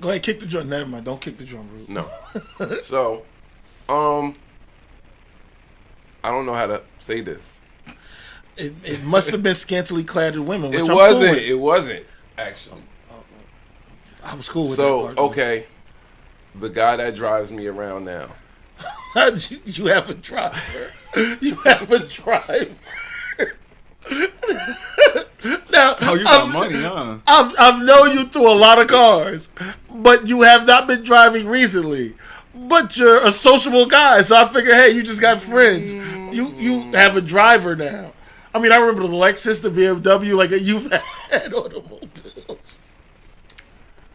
[SPEAKER 4] go ahead, kick the drum. Never mind, don't kick the drum, Rude.
[SPEAKER 3] no. So, I don't know how to say this.
[SPEAKER 4] It must have been scantily clad women. Which
[SPEAKER 3] It
[SPEAKER 4] I'm
[SPEAKER 3] wasn't.
[SPEAKER 4] Cool with.
[SPEAKER 3] It wasn't actually.
[SPEAKER 4] I was cool with
[SPEAKER 3] So
[SPEAKER 4] that.
[SPEAKER 3] okay, the guy that drives me around now.
[SPEAKER 4] You have a driver. You have a driver. Now,
[SPEAKER 5] Oh, you got money, huh?
[SPEAKER 4] I've known you through a lot of cars, but you have not been driving recently. But you're a sociable guy, so I figure, hey, you just got friends. You have a driver now. I mean, I remember the Lexus, the BMW, like you've had automobiles.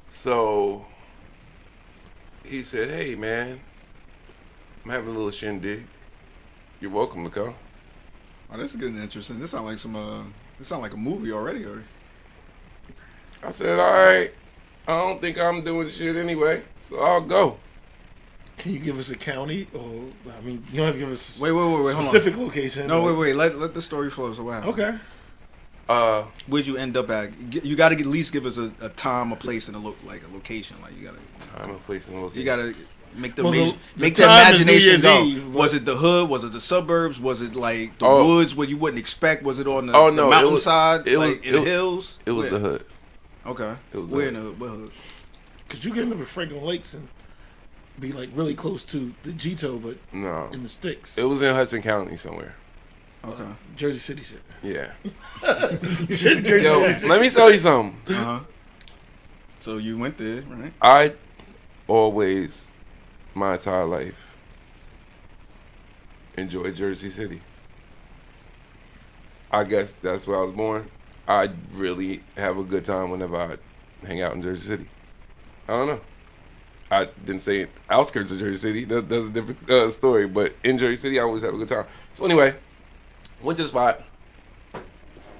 [SPEAKER 3] So he said, "Hey man, I'm having a little shindig. You're welcome to come."
[SPEAKER 5] Oh, this is getting interesting. This sounds like this sounds like a movie already.
[SPEAKER 3] I said, "All right. I don't think I'm doing shit anyway, so I'll go."
[SPEAKER 4] Can you give us a county? Or I mean, you don't have to give us
[SPEAKER 5] Wait, hold on.
[SPEAKER 4] specific location.
[SPEAKER 5] No, wait. Let the story flow. So what happened?
[SPEAKER 4] Okay.
[SPEAKER 5] Where'd you end up at? You got to at least give us a time, a place, and a location. Like you got to
[SPEAKER 3] Time and place and location.
[SPEAKER 5] You got to make the
[SPEAKER 4] Well,
[SPEAKER 5] make
[SPEAKER 4] the
[SPEAKER 5] the
[SPEAKER 4] time is New
[SPEAKER 5] imagination
[SPEAKER 4] Year's
[SPEAKER 5] go.
[SPEAKER 4] Eve, but-
[SPEAKER 5] Was it the hood? Was it the suburbs? Was it like the
[SPEAKER 3] Oh.
[SPEAKER 5] woods where you wouldn't expect? Was it on the,
[SPEAKER 3] Oh,
[SPEAKER 5] the
[SPEAKER 3] no, it was-
[SPEAKER 5] mountainside?
[SPEAKER 3] it was-
[SPEAKER 5] like in the hills?
[SPEAKER 3] It was
[SPEAKER 5] Where?
[SPEAKER 3] the hood.
[SPEAKER 5] Okay.
[SPEAKER 3] It was the
[SPEAKER 5] Where
[SPEAKER 3] hood.
[SPEAKER 5] in the what hood?
[SPEAKER 4] Because you can end up at Franklin Lakes and be like really close to the Gito, but
[SPEAKER 3] No,
[SPEAKER 4] in the sticks.
[SPEAKER 3] it was in Hudson County somewhere.
[SPEAKER 5] Okay.
[SPEAKER 4] Jersey City shit.
[SPEAKER 3] Yeah.
[SPEAKER 4] Jersey
[SPEAKER 3] Yo,
[SPEAKER 4] City shit.
[SPEAKER 3] let me tell you something.
[SPEAKER 5] So you went there, right?
[SPEAKER 3] I always, my entire life, enjoyed Jersey City. I guess that's where I was born. I really have a good time whenever I hang out in Jersey City. I don't know. I didn't say outskirts of Jersey City. That's a different story. But in Jersey City, I always have a good time. So anyway, went to the spot.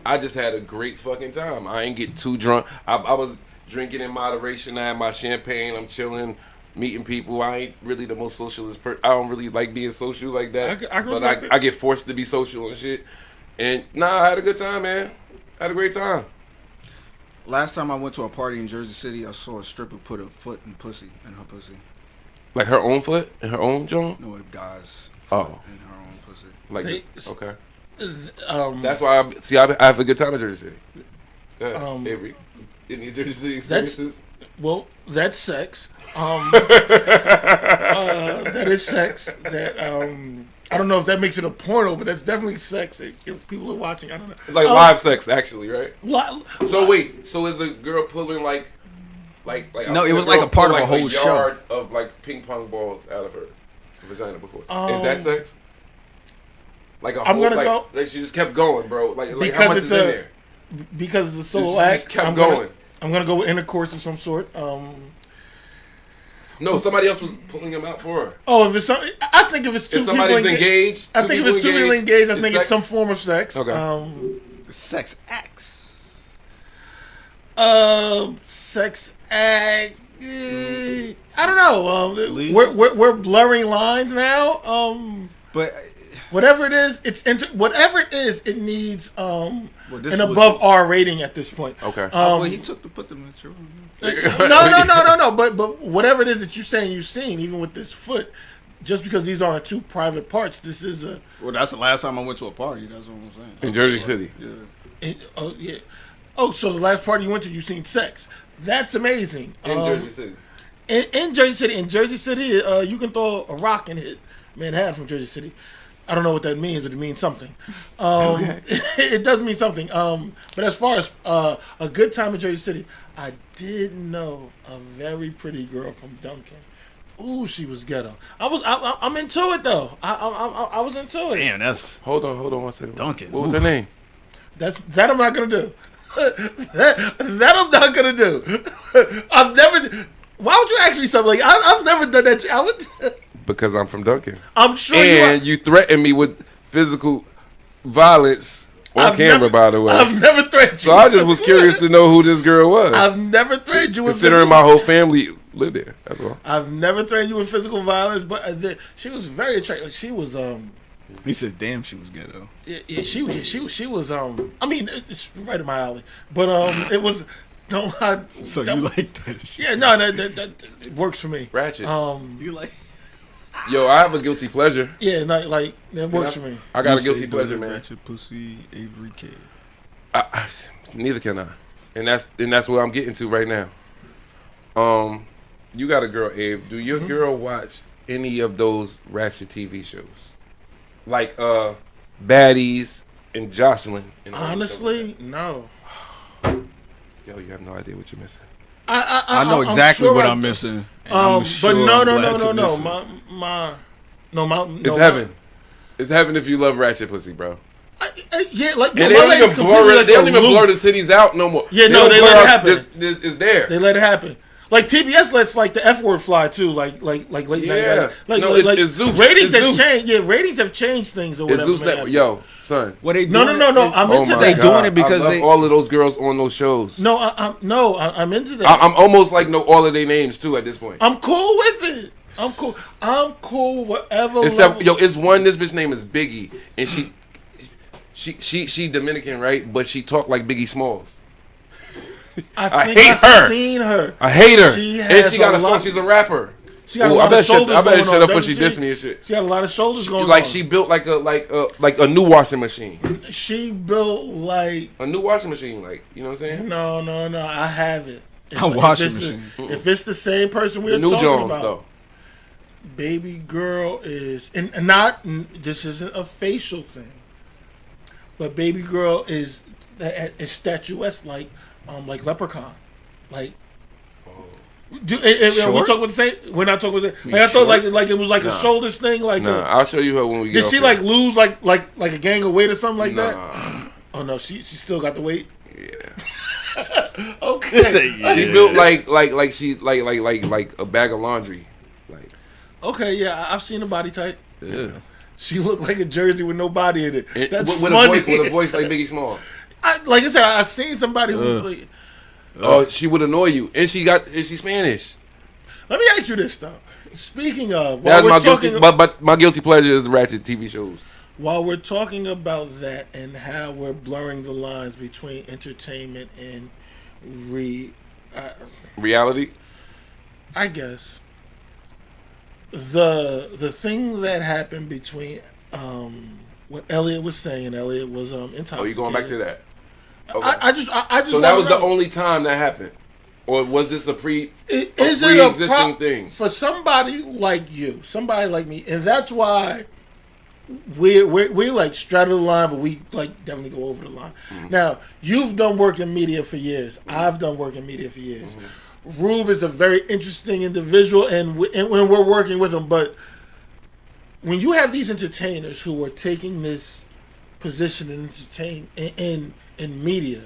[SPEAKER 3] I just had a great fucking time. I ain't get too drunk. I was drinking in moderation. I had my champagne. I'm chilling, meeting people. I ain't really the most socialist person. I don't really like being social like that.
[SPEAKER 4] I can
[SPEAKER 3] but
[SPEAKER 4] respect it.
[SPEAKER 3] I get forced to be social and shit. And I had a good time, man. I had a great time.
[SPEAKER 5] Last time I went to a party in Jersey City, I saw a stripper put a foot in her pussy.
[SPEAKER 3] Like her own foot in her own joint?
[SPEAKER 5] No, a guy's foot
[SPEAKER 3] Oh.
[SPEAKER 5] in her own pussy.
[SPEAKER 3] Like,
[SPEAKER 4] They-
[SPEAKER 3] okay.
[SPEAKER 4] That's
[SPEAKER 3] That's why I have a good time in Jersey City. Go ahead, Avery. Any Jersey City experiences?
[SPEAKER 4] that's sex. That is sex. That I don't know if that makes it a porno, but that's definitely sex. If people are watching, I don't know.
[SPEAKER 3] It's like live sex, actually, right?
[SPEAKER 4] Li-
[SPEAKER 3] So wait, so is a girl pulling like
[SPEAKER 5] No,
[SPEAKER 3] I've
[SPEAKER 5] it was
[SPEAKER 3] seen
[SPEAKER 5] like a part
[SPEAKER 3] pull,
[SPEAKER 5] of a whole show.
[SPEAKER 3] yard of like ping pong balls out of her vagina before. Is that sex? Like a
[SPEAKER 4] I'm
[SPEAKER 3] whole,
[SPEAKER 4] gonna
[SPEAKER 3] like,
[SPEAKER 4] go-
[SPEAKER 3] like she just kept going, bro. Like how
[SPEAKER 4] Because
[SPEAKER 3] much
[SPEAKER 4] it's
[SPEAKER 3] is in there?
[SPEAKER 4] because it's a solo
[SPEAKER 3] She
[SPEAKER 4] act.
[SPEAKER 3] just kept
[SPEAKER 4] I'm
[SPEAKER 3] going.
[SPEAKER 4] gonna go with intercourse of some sort.
[SPEAKER 3] No, somebody else was pulling him out for her.
[SPEAKER 4] Oh, if it's I think if it's two
[SPEAKER 3] If
[SPEAKER 4] people
[SPEAKER 3] somebody's engaged,
[SPEAKER 4] I think if it's two people engaged, I think it's
[SPEAKER 3] sex?
[SPEAKER 4] some form of sex.
[SPEAKER 3] Okay.
[SPEAKER 5] Sex acts.
[SPEAKER 4] Sex act. I don't know. We're blurring lines now.
[SPEAKER 5] But
[SPEAKER 4] Whatever it is, whatever it is, it needs
[SPEAKER 5] this
[SPEAKER 4] an
[SPEAKER 5] was-
[SPEAKER 4] above R rating at this point.
[SPEAKER 3] Okay.
[SPEAKER 5] well, he took to put them in the
[SPEAKER 4] No. But whatever it is that you're saying you've seen, even with this foot, just because these aren't two private parts, this is a.
[SPEAKER 5] Well, that's the last time I went to a party. That's what I'm saying.
[SPEAKER 3] In Jersey City.
[SPEAKER 5] Yeah.
[SPEAKER 4] Oh yeah. Oh, so the last party you went to, you seen sex. That's amazing.
[SPEAKER 3] In Jersey City.
[SPEAKER 4] In Jersey City, you can throw a rock and hit Manhattan from Jersey City. I don't know what that means, but it means something. It does mean something. But as far as a good time in Jersey City, I did know a very pretty girl from Duncan. Ooh, she was ghetto. I'm into it though. I was into it.
[SPEAKER 5] Damn, that's
[SPEAKER 3] Hold on 1 second.
[SPEAKER 5] Duncan.
[SPEAKER 3] What was her name?
[SPEAKER 4] That I'm not gonna do. that I'm not gonna do. I've never. Why would you ask me something like I've never done that? I would.
[SPEAKER 3] Because I'm from Duncan.
[SPEAKER 4] I'm sure
[SPEAKER 3] and you threatened me with physical violence on camera, by the way.
[SPEAKER 4] I've never threatened you.
[SPEAKER 3] So I just was curious to know who this girl was.
[SPEAKER 4] I've never threatened you with
[SPEAKER 3] considering my whole family lived there. That's all.
[SPEAKER 4] I've never threatened you with physical violence, but she was very attractive. She was
[SPEAKER 5] He said, "Damn, she was ghetto."
[SPEAKER 4] Yeah, she was I mean, it's right in my alley, but it was.
[SPEAKER 5] So you like that shit?
[SPEAKER 4] Yeah, no, that it works for me.
[SPEAKER 3] Ratchet.
[SPEAKER 5] You like?
[SPEAKER 3] Yo, I have a guilty pleasure.
[SPEAKER 4] Yeah, like that works for me.
[SPEAKER 3] I got a guilty pleasure, man.
[SPEAKER 5] Ratchet pussy, Avery K.
[SPEAKER 3] Neither can I, and that's where I'm getting to right now. You got a girl, Abe. Do your girl watch any of those ratchet TV shows, like Baddies and Jocelyn? And
[SPEAKER 4] Honestly, no.
[SPEAKER 3] Yo, you have no idea what you're missing.
[SPEAKER 5] I know exactly
[SPEAKER 4] sure
[SPEAKER 5] what I'm missing. And I'm sure
[SPEAKER 4] but
[SPEAKER 5] I'm glad to
[SPEAKER 4] no.
[SPEAKER 5] listen.
[SPEAKER 3] It's heaven. It's heaven if you love ratchet pussy, bro.
[SPEAKER 4] Yeah, like
[SPEAKER 3] And they don't even blur it. They don't even blur the titties out no more.
[SPEAKER 4] Yeah, no, they let it happen.
[SPEAKER 3] It's there.
[SPEAKER 4] They let it happen. Like TBS lets like the F word fly too, like late night.
[SPEAKER 3] Yeah. It's Zeus.
[SPEAKER 4] Ratings
[SPEAKER 3] It's
[SPEAKER 4] have
[SPEAKER 3] Zeus.
[SPEAKER 4] changed. Yeah, ratings have changed things or
[SPEAKER 3] It's
[SPEAKER 4] whatever.
[SPEAKER 3] Zeus that, yo, son.
[SPEAKER 5] What they
[SPEAKER 4] No.
[SPEAKER 5] doing
[SPEAKER 4] I'm into
[SPEAKER 3] my
[SPEAKER 4] that.
[SPEAKER 5] They doing it because
[SPEAKER 3] I love
[SPEAKER 5] they-
[SPEAKER 3] all of those girls on those shows.
[SPEAKER 4] No, I'm into that.
[SPEAKER 3] I'm almost like know all of their names too at this point.
[SPEAKER 4] I'm cool with it. I'm cool. Whatever.
[SPEAKER 3] Except it's one. This bitch name is Biggie, and she Dominican, right? But she talk like Biggie Smalls.
[SPEAKER 4] I think
[SPEAKER 3] hate
[SPEAKER 4] I've
[SPEAKER 3] her.
[SPEAKER 4] seen her.
[SPEAKER 3] I hate her.
[SPEAKER 4] She
[SPEAKER 3] And
[SPEAKER 4] has
[SPEAKER 3] she got
[SPEAKER 4] a
[SPEAKER 3] a song.
[SPEAKER 4] lot-
[SPEAKER 3] She's a rapper.
[SPEAKER 4] She got a
[SPEAKER 3] Ooh,
[SPEAKER 4] lot
[SPEAKER 3] I better
[SPEAKER 4] of shoulders
[SPEAKER 3] shut
[SPEAKER 4] going
[SPEAKER 3] up
[SPEAKER 4] on,
[SPEAKER 3] before she
[SPEAKER 4] doesn't
[SPEAKER 3] dissed me and shit.
[SPEAKER 4] She had a lot of shoulders going
[SPEAKER 3] Like
[SPEAKER 4] on.
[SPEAKER 3] she built like a new washing machine.
[SPEAKER 4] She built like
[SPEAKER 3] A new washing machine, like, you know what I'm saying?
[SPEAKER 4] no. I have it. It's
[SPEAKER 5] A
[SPEAKER 4] like-
[SPEAKER 5] washing
[SPEAKER 4] if it's
[SPEAKER 5] machine.
[SPEAKER 4] If it's the same person we're
[SPEAKER 3] The new
[SPEAKER 4] talking
[SPEAKER 3] Jones
[SPEAKER 4] about,
[SPEAKER 3] though.
[SPEAKER 4] baby girl is and not. This isn't a facial thing, but baby girl is statuesque like Leprechaun, like. We talking about the same. We're not talking about the same. Like, I thought like it was like a shoulders thing. Like
[SPEAKER 3] Nah, I'll show you her when we get
[SPEAKER 4] did
[SPEAKER 3] off
[SPEAKER 4] she
[SPEAKER 3] here.
[SPEAKER 4] like lose like a gang of weight or something like
[SPEAKER 3] Nah.
[SPEAKER 4] that? Oh no, she still got the weight.
[SPEAKER 3] Yeah.
[SPEAKER 4] Okay.
[SPEAKER 3] She built like she's like a bag of laundry. Like
[SPEAKER 4] Okay, yeah, I've seen a body type. Yeah. She looked like a jersey with no body in it.
[SPEAKER 3] and
[SPEAKER 4] That's
[SPEAKER 3] with
[SPEAKER 4] funny.
[SPEAKER 3] with a voice like Biggie Smalls.
[SPEAKER 4] Like I said, I seen somebody who was like.
[SPEAKER 3] Oh, she would annoy you, and she's Spanish.
[SPEAKER 4] Let me ask you this though. Speaking of,
[SPEAKER 3] That's my guilty. But my guilty pleasure is the ratchet TV shows.
[SPEAKER 4] While we're talking about that and how we're blurring the lines between entertainment and
[SPEAKER 3] Reality.
[SPEAKER 4] I guess the thing that happened between what Elliot was saying. Elliot was intoxicated.
[SPEAKER 3] Oh, you going back to that? Okay.
[SPEAKER 4] I just
[SPEAKER 3] So that was the only time that happened, or was this a
[SPEAKER 4] is it
[SPEAKER 3] pre-existing thing?
[SPEAKER 4] for somebody like you, somebody like me, and that's why we like straddle the line, but we like definitely go over the line.
[SPEAKER 3] Mm-hmm.
[SPEAKER 4] Now you've done work in media for years. I've done work in media for years. Rube is a very interesting individual, and when we're working with him, but when you have these entertainers who are taking this position in in media,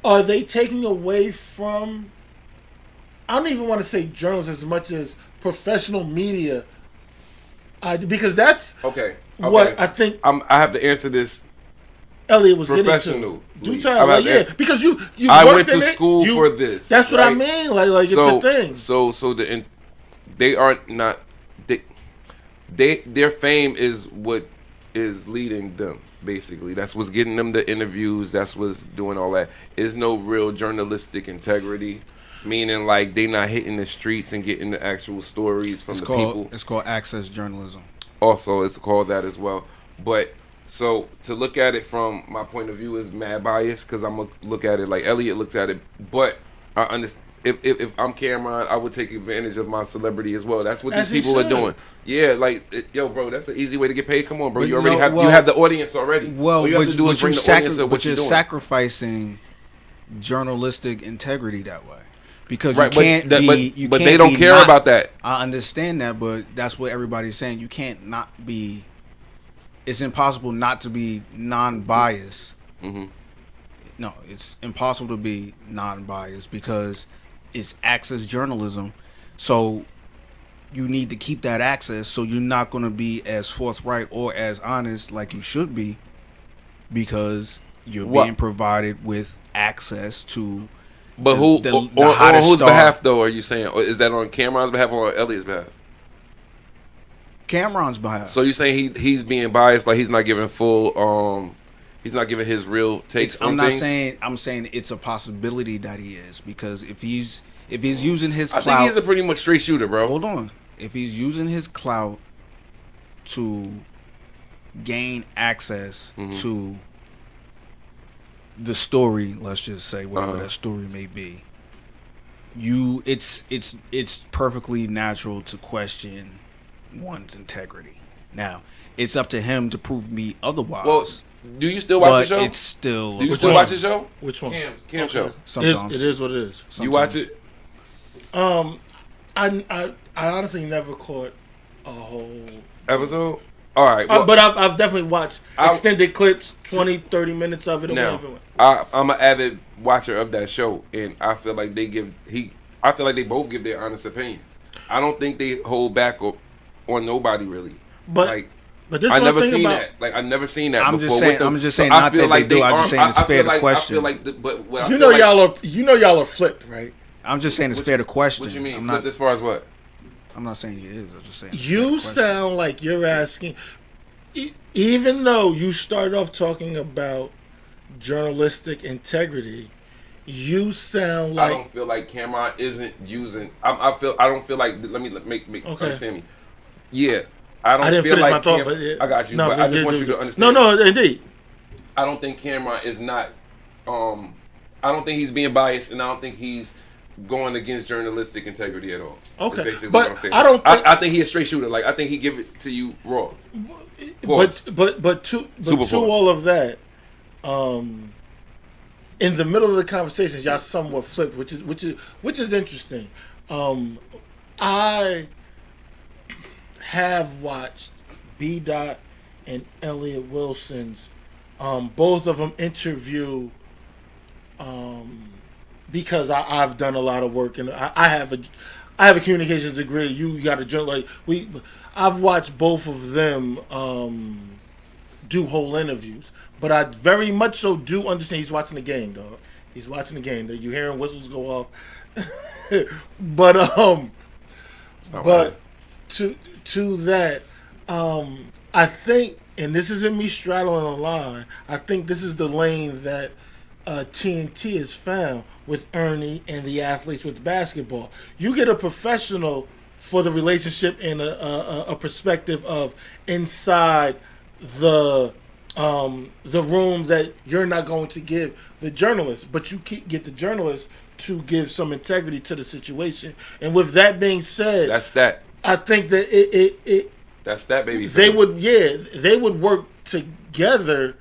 [SPEAKER 4] are they taking away from? I don't even want to say journalists as much as professional media, because that's
[SPEAKER 3] Okay.
[SPEAKER 4] what I think
[SPEAKER 3] I have to answer this.
[SPEAKER 4] Elliot was getting
[SPEAKER 3] Professional.
[SPEAKER 4] to. Do
[SPEAKER 3] I'm
[SPEAKER 4] tell,
[SPEAKER 3] at
[SPEAKER 4] yeah,
[SPEAKER 3] that.
[SPEAKER 4] because you
[SPEAKER 3] I
[SPEAKER 4] worked
[SPEAKER 3] went to
[SPEAKER 4] in it,
[SPEAKER 3] school for this.
[SPEAKER 4] That's what I
[SPEAKER 3] right?
[SPEAKER 4] mean. Like it's a thing.
[SPEAKER 3] So they aren't not their fame is what is leading them. Basically, that's what's getting them the interviews. That's what's doing all that. There's no real journalistic integrity, meaning like they not hitting the streets and getting the actual stories from people.
[SPEAKER 5] It's called access journalism.
[SPEAKER 3] Also, it's called that as well. But So to look at it from my point of view is mad bias because I'm gonna look at it like Elliot looks at it. But I understand if I'm Cameron, I would take advantage of my celebrity as well. That's what
[SPEAKER 4] As
[SPEAKER 3] these
[SPEAKER 4] he
[SPEAKER 3] people are
[SPEAKER 4] should.
[SPEAKER 3] doing. Yeah, like yo, bro, that's an easy way to get paid. Come on, bro.
[SPEAKER 5] But
[SPEAKER 3] You already
[SPEAKER 5] no,
[SPEAKER 3] have
[SPEAKER 5] well-
[SPEAKER 3] you have the audience already.
[SPEAKER 5] Well,
[SPEAKER 3] all you have to do is bring the audience of what
[SPEAKER 5] but
[SPEAKER 3] you're
[SPEAKER 5] you're
[SPEAKER 3] doing.
[SPEAKER 5] sacrificing journalistic integrity that way. Because
[SPEAKER 3] Right,
[SPEAKER 5] you can't
[SPEAKER 3] but
[SPEAKER 5] be. You
[SPEAKER 3] but
[SPEAKER 5] can't
[SPEAKER 3] they don't
[SPEAKER 5] be
[SPEAKER 3] care
[SPEAKER 5] not-
[SPEAKER 3] about that.
[SPEAKER 5] I understand that, but that's what everybody's saying. You can't not be. It's impossible not to be non-biased.
[SPEAKER 3] Mm-hmm.
[SPEAKER 5] No, it's impossible to be non-biased because it's access journalism. So you need to keep that access. So you're not going to be as forthright or as honest like you should be because you're being provided with access to.
[SPEAKER 3] But
[SPEAKER 5] the
[SPEAKER 3] on
[SPEAKER 5] hottest
[SPEAKER 3] whose
[SPEAKER 5] star.
[SPEAKER 3] behalf though are you saying? Or is that on Cameron's behalf or on Elliot's behalf?
[SPEAKER 5] Cameron's behalf.
[SPEAKER 3] So you saying he's being biased, like he's not giving full he's not giving his real takes on
[SPEAKER 5] I'm not
[SPEAKER 3] things?
[SPEAKER 5] saying. I'm saying it's a possibility that he is because if he's using his
[SPEAKER 3] I
[SPEAKER 5] clout,
[SPEAKER 3] think he's a pretty much straight shooter, bro.
[SPEAKER 5] hold on. If he's using his clout to gain access to the story, let's just say whatever that story may be, it's perfectly natural to question one's integrity. Now, it's up to him to prove me otherwise.
[SPEAKER 3] Well, do you still watch
[SPEAKER 5] but
[SPEAKER 3] the show?
[SPEAKER 5] it's still
[SPEAKER 3] Do you
[SPEAKER 4] Which
[SPEAKER 3] still
[SPEAKER 4] one?
[SPEAKER 3] watch the show?
[SPEAKER 4] Which one?
[SPEAKER 3] Cam show.
[SPEAKER 5] sometimes
[SPEAKER 4] It is what it is.
[SPEAKER 3] You watch it?
[SPEAKER 4] I honestly never caught a whole.
[SPEAKER 3] Episode? All right. Well,
[SPEAKER 4] But I've definitely watched
[SPEAKER 3] I'll-
[SPEAKER 4] extended clips, 20, 30 minutes of it or
[SPEAKER 3] now,
[SPEAKER 4] whatever.
[SPEAKER 3] I'm an avid watcher of that show, and I feel like they both give their honest opinions. I don't think they hold back on nobody really.
[SPEAKER 4] But this
[SPEAKER 3] I
[SPEAKER 4] one
[SPEAKER 3] never
[SPEAKER 4] thing
[SPEAKER 3] seen
[SPEAKER 4] about,
[SPEAKER 3] that. Like I never seen that
[SPEAKER 5] I'm
[SPEAKER 3] before.
[SPEAKER 5] just saying-
[SPEAKER 3] with them.
[SPEAKER 5] I'm just saying
[SPEAKER 3] So I
[SPEAKER 5] not
[SPEAKER 3] feel
[SPEAKER 5] that
[SPEAKER 3] like
[SPEAKER 5] they do, I'm just saying it's
[SPEAKER 3] I
[SPEAKER 5] fair
[SPEAKER 3] feel
[SPEAKER 5] to question.
[SPEAKER 3] I feel like, but what I
[SPEAKER 4] you
[SPEAKER 3] feel
[SPEAKER 4] know
[SPEAKER 3] like,
[SPEAKER 4] y'all are flipped, right?
[SPEAKER 5] I'm just saying it's fair to question.
[SPEAKER 3] What you mean?
[SPEAKER 5] I'm
[SPEAKER 3] Flip
[SPEAKER 5] not.
[SPEAKER 3] as far as what?
[SPEAKER 5] I'm not saying he is. I'm just saying. it's fair to
[SPEAKER 4] You
[SPEAKER 5] question.
[SPEAKER 4] sound like you're asking, even though you started off talking about journalistic integrity, you sound
[SPEAKER 3] I
[SPEAKER 4] like
[SPEAKER 3] don't feel like Cameron isn't using. I don't feel like. Let me make
[SPEAKER 4] Okay.
[SPEAKER 3] understand me. Yeah, I don't
[SPEAKER 4] I didn't
[SPEAKER 3] feel
[SPEAKER 4] finish
[SPEAKER 3] like
[SPEAKER 4] my thought,
[SPEAKER 3] Cam-
[SPEAKER 4] but yeah.
[SPEAKER 3] I got you.
[SPEAKER 4] No,
[SPEAKER 3] but I just want you to
[SPEAKER 4] No,
[SPEAKER 3] understand.
[SPEAKER 4] no, indeed.
[SPEAKER 3] I don't think Cameron is not. I don't think he's being biased, and I don't think he's going against journalistic integrity at all.
[SPEAKER 4] Okay,
[SPEAKER 3] That's basically
[SPEAKER 4] but
[SPEAKER 3] what I'm saying.
[SPEAKER 4] I don't think-
[SPEAKER 3] I think he's a straight shooter. Like I think he give it to you raw. Pause.
[SPEAKER 4] But to
[SPEAKER 3] Super pause.
[SPEAKER 4] all of that, in the middle of the conversations, y'all somewhat flipped, which is interesting. I have watched B. Dot and Elliot Wilson's, both of them interview, because I've done a lot of work and I have a communications degree. You got a journal I've watched both of them do whole interviews, but I very much so do understand he's watching the game, dog. He's watching the game. That you hearing whistles go off, but
[SPEAKER 3] right.
[SPEAKER 4] to that, I think, and this isn't me straddling a line. I think this is the lane that TNT has found with Ernie and the athletes with basketball. You get a professional for the relationship and a perspective of inside the room that you're not going to give the journalist, but you get the journalist to give some integrity to the situation. And with that being said,
[SPEAKER 3] That's that.
[SPEAKER 4] I think that it
[SPEAKER 3] That's that, baby.
[SPEAKER 4] they would work together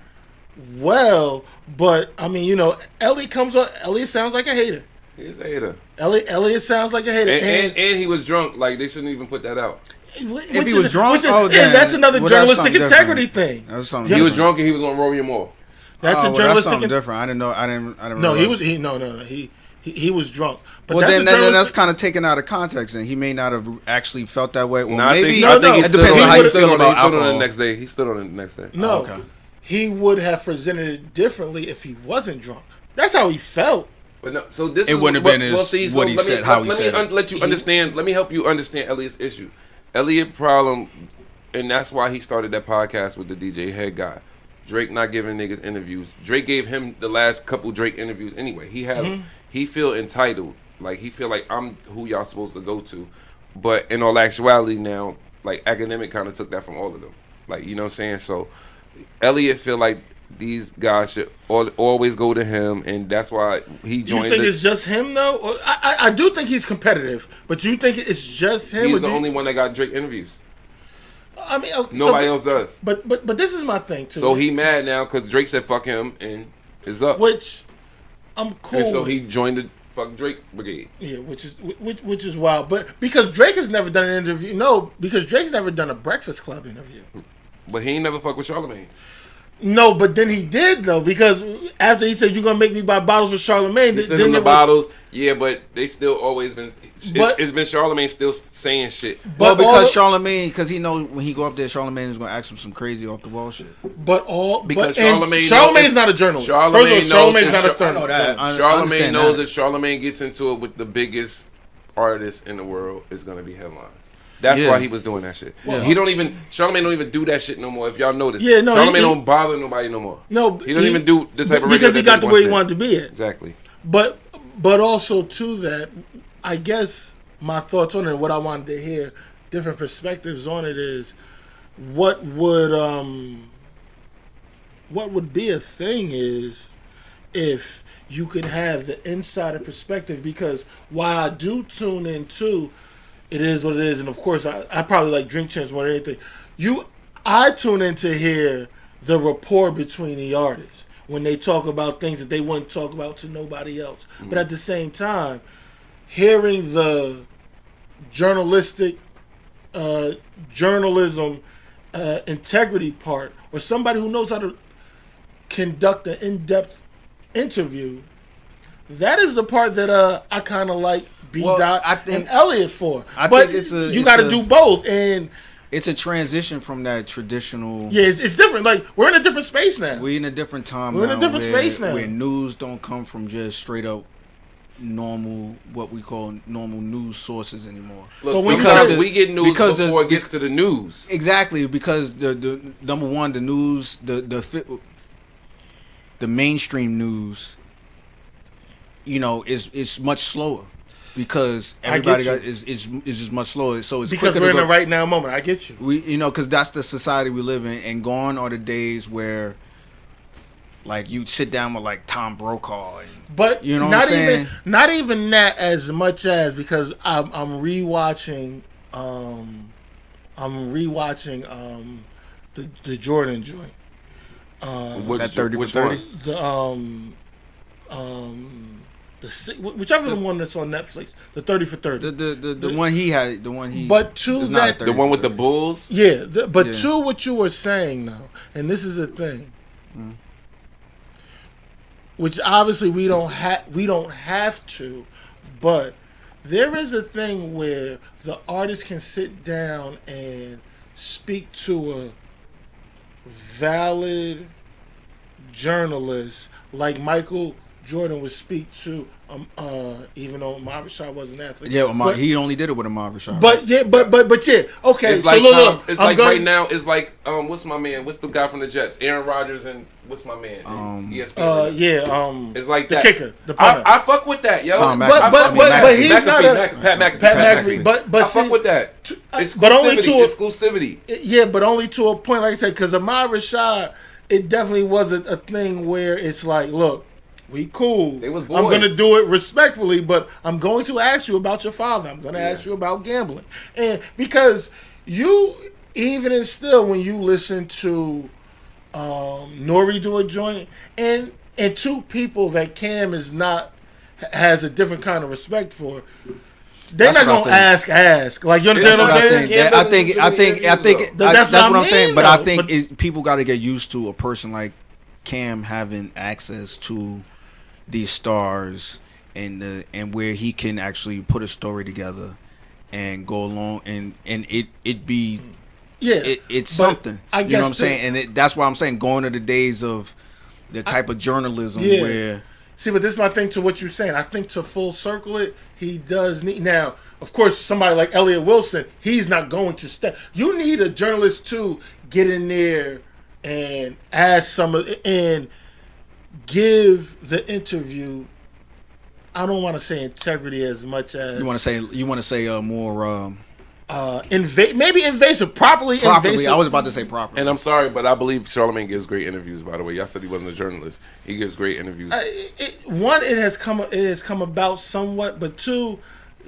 [SPEAKER 4] well. But I mean, Elliot sounds like a hater.
[SPEAKER 3] He's a hater.
[SPEAKER 4] Elliot sounds like a hater.
[SPEAKER 3] And he was drunk. Like they shouldn't even put that out.
[SPEAKER 5] If he was drunk,
[SPEAKER 4] and
[SPEAKER 5] then
[SPEAKER 4] that's another
[SPEAKER 5] well, that's
[SPEAKER 4] journalistic
[SPEAKER 5] something
[SPEAKER 4] integrity
[SPEAKER 5] different.
[SPEAKER 4] thing.
[SPEAKER 5] That's something
[SPEAKER 3] He
[SPEAKER 5] different.
[SPEAKER 3] was drunk and he was on Rory Moore.
[SPEAKER 4] That's a
[SPEAKER 5] That's
[SPEAKER 4] journalistic.
[SPEAKER 5] something different. I didn't know. I didn't.
[SPEAKER 4] No,
[SPEAKER 5] realize.
[SPEAKER 4] he was drunk. But
[SPEAKER 5] Well,
[SPEAKER 4] that's
[SPEAKER 5] then that's kind of taken out of context, and he may not have actually felt that way. Well,
[SPEAKER 3] Nah,
[SPEAKER 5] maybe
[SPEAKER 3] I think he
[SPEAKER 5] it
[SPEAKER 3] stood
[SPEAKER 5] depends
[SPEAKER 3] on
[SPEAKER 5] on how
[SPEAKER 3] it.
[SPEAKER 5] you
[SPEAKER 3] He stood
[SPEAKER 5] feel
[SPEAKER 3] on it.
[SPEAKER 5] about
[SPEAKER 3] He stood on it
[SPEAKER 5] alcohol.
[SPEAKER 3] the next day. He stood on it the next day.
[SPEAKER 4] No,
[SPEAKER 5] okay.
[SPEAKER 4] He would have presented it differently if he wasn't drunk. That's how he felt.
[SPEAKER 3] But no, so this
[SPEAKER 5] It
[SPEAKER 3] is
[SPEAKER 5] wouldn't have been what he
[SPEAKER 3] let me-
[SPEAKER 5] said, how he
[SPEAKER 3] let
[SPEAKER 5] said
[SPEAKER 3] me
[SPEAKER 5] it.
[SPEAKER 3] let you understand. Let me help you understand Elliot's issue. Elliot problem, and that's why he started that podcast with the DJ Head guy. Drake not giving niggas interviews. Drake gave him the last couple Drake interviews anyway. He had he feel entitled, like he feel like I'm who y'all supposed to go to. But in all actuality now, like Academic kind of took that from all of them. Like, you know what I'm saying? So Elliot feel like these guys should always go to him, and that's why he joined.
[SPEAKER 4] You think it's just him though? Or, I do think he's competitive, but you think it's just him?
[SPEAKER 3] He's the only one that got Drake interviews.
[SPEAKER 4] I mean, okay,
[SPEAKER 3] nobody else does.
[SPEAKER 4] But this is my thing too.
[SPEAKER 3] So he mad now because Drake said fuck him and it's up.
[SPEAKER 4] Which I'm cool.
[SPEAKER 3] And so he joined the fuck Drake brigade.
[SPEAKER 4] Yeah, which is wild. But because Drake has never done an interview, no, because Drake's never done a Breakfast Club interview.
[SPEAKER 3] But he ain't never fuck with Charlamagne.
[SPEAKER 4] No, but then he did though, because after he said you're gonna make me buy bottles of Charlamagne,
[SPEAKER 3] he sent him the bottles. Yeah, but they still always been. It's been Charlamagne still saying shit.
[SPEAKER 5] Well, because Charlamagne, because he knows when he go up there, Charlamagne is gonna ask him some crazy off the wall shit.
[SPEAKER 4] Charlamagne's not a journalist. Charlamagne's not a journalist.
[SPEAKER 3] Charlamagne knows that Charlamagne gets into it with the biggest artist in the world is gonna be headlines. That's why he was doing that shit. Well, Charlamagne don't even do that shit no more. If y'all notice, Charlamagne don't bother nobody no more.
[SPEAKER 4] No,
[SPEAKER 3] he don't even do the type of
[SPEAKER 4] because he got the way he wanted to be at.
[SPEAKER 3] Exactly.
[SPEAKER 4] But also to that, I guess my thoughts on it, and what I wanted to hear, different perspectives on it is, what would be a thing is if you could have the insider perspective, because while I do tune in too. It is what it is, and of course, I probably like Drink Champs more than anything. I tune in to hear the rapport between the artists when they talk about things that they wouldn't talk about to nobody else. Mm-hmm. But at the same time, hearing the journalism integrity part, or somebody who knows how to conduct an in-depth interview, that is the part that I kind of like. And Elliot for. But you got to do both, and
[SPEAKER 5] it's a transition from that traditional.
[SPEAKER 4] Yeah, it's different. Like we're in a different space now.
[SPEAKER 5] We're in a different time.
[SPEAKER 4] We're in a different space now,
[SPEAKER 5] where news don't come from just straight up normal, what we call normal news sources anymore.
[SPEAKER 3] Look, because we get news before it gets to the news.
[SPEAKER 5] Exactly, because the number one, the news, the mainstream news, is much slower. Because everybody is just much slower, so it's
[SPEAKER 4] because we're in a right now moment. I get you.
[SPEAKER 5] Because that's the society we live in, and gone are the days where, like, you sit down with like Tom Brokaw,
[SPEAKER 4] but not even that as much as because I'm rewatching the Jordan joint.
[SPEAKER 5] That 30 for 30.
[SPEAKER 4] Whichever the one that's on Netflix, the 30 for 30.
[SPEAKER 5] The one he had, the one he.
[SPEAKER 4] But to that,
[SPEAKER 3] the one with the Bulls.
[SPEAKER 4] Yeah, to what you were saying now, and this is a thing, which obviously we don't have to, but there is a thing where the artist can sit down and speak to a valid journalist like Michael Jordan would speak to, even though Ahmad Rashad was an athlete.
[SPEAKER 5] Yeah, he only did it with Ahmad Rashad.
[SPEAKER 4] But okay.
[SPEAKER 3] It's like look. It's like right now. It's like what's my man? What's the guy from the Jets? Aaron Rodgers and what's my man? ESPN. It's like that.
[SPEAKER 4] The kicker, the punter.
[SPEAKER 3] I fuck with that, yo.
[SPEAKER 4] But he's not a
[SPEAKER 3] Pat McAfee. But I fuck with that. Exclusivity.
[SPEAKER 4] Yeah, but only to a point. Like I said, because Ahmad Rashad, it definitely wasn't a thing where it's like, look. We cool. I'm going to do it respectfully, but I'm going to ask you about your father. I'm going to ask you about gambling. And because you, even and still, when you listen to Nori do a joint, and two people that Cam has a different kind of respect for, they're not going to ask. Like, you understand what I'm saying?
[SPEAKER 5] I think that's what I'm saying. But I think people got to get used to a person like Cam having access to these stars and where he can actually put a story together and go along and it be it's something. I guess you know what I'm saying? And that's why I'm saying going to the days of the type of journalism where
[SPEAKER 4] see, but this is my thing to what you're saying. I think to full circle it, he does need now. Of course, somebody like Elliot Wilson, he's not going to step. You need a journalist to get in there and ask some of and give the interview. I don't want to say integrity as much as
[SPEAKER 5] you want to say more
[SPEAKER 4] maybe invasive, properly invasive.
[SPEAKER 5] I was about to say properly.
[SPEAKER 3] And I'm sorry, but I believe Charlamagne gives great interviews. By the way, y'all said he wasn't a journalist. He gives great interviews.
[SPEAKER 4] One, it has come about somewhat, but two,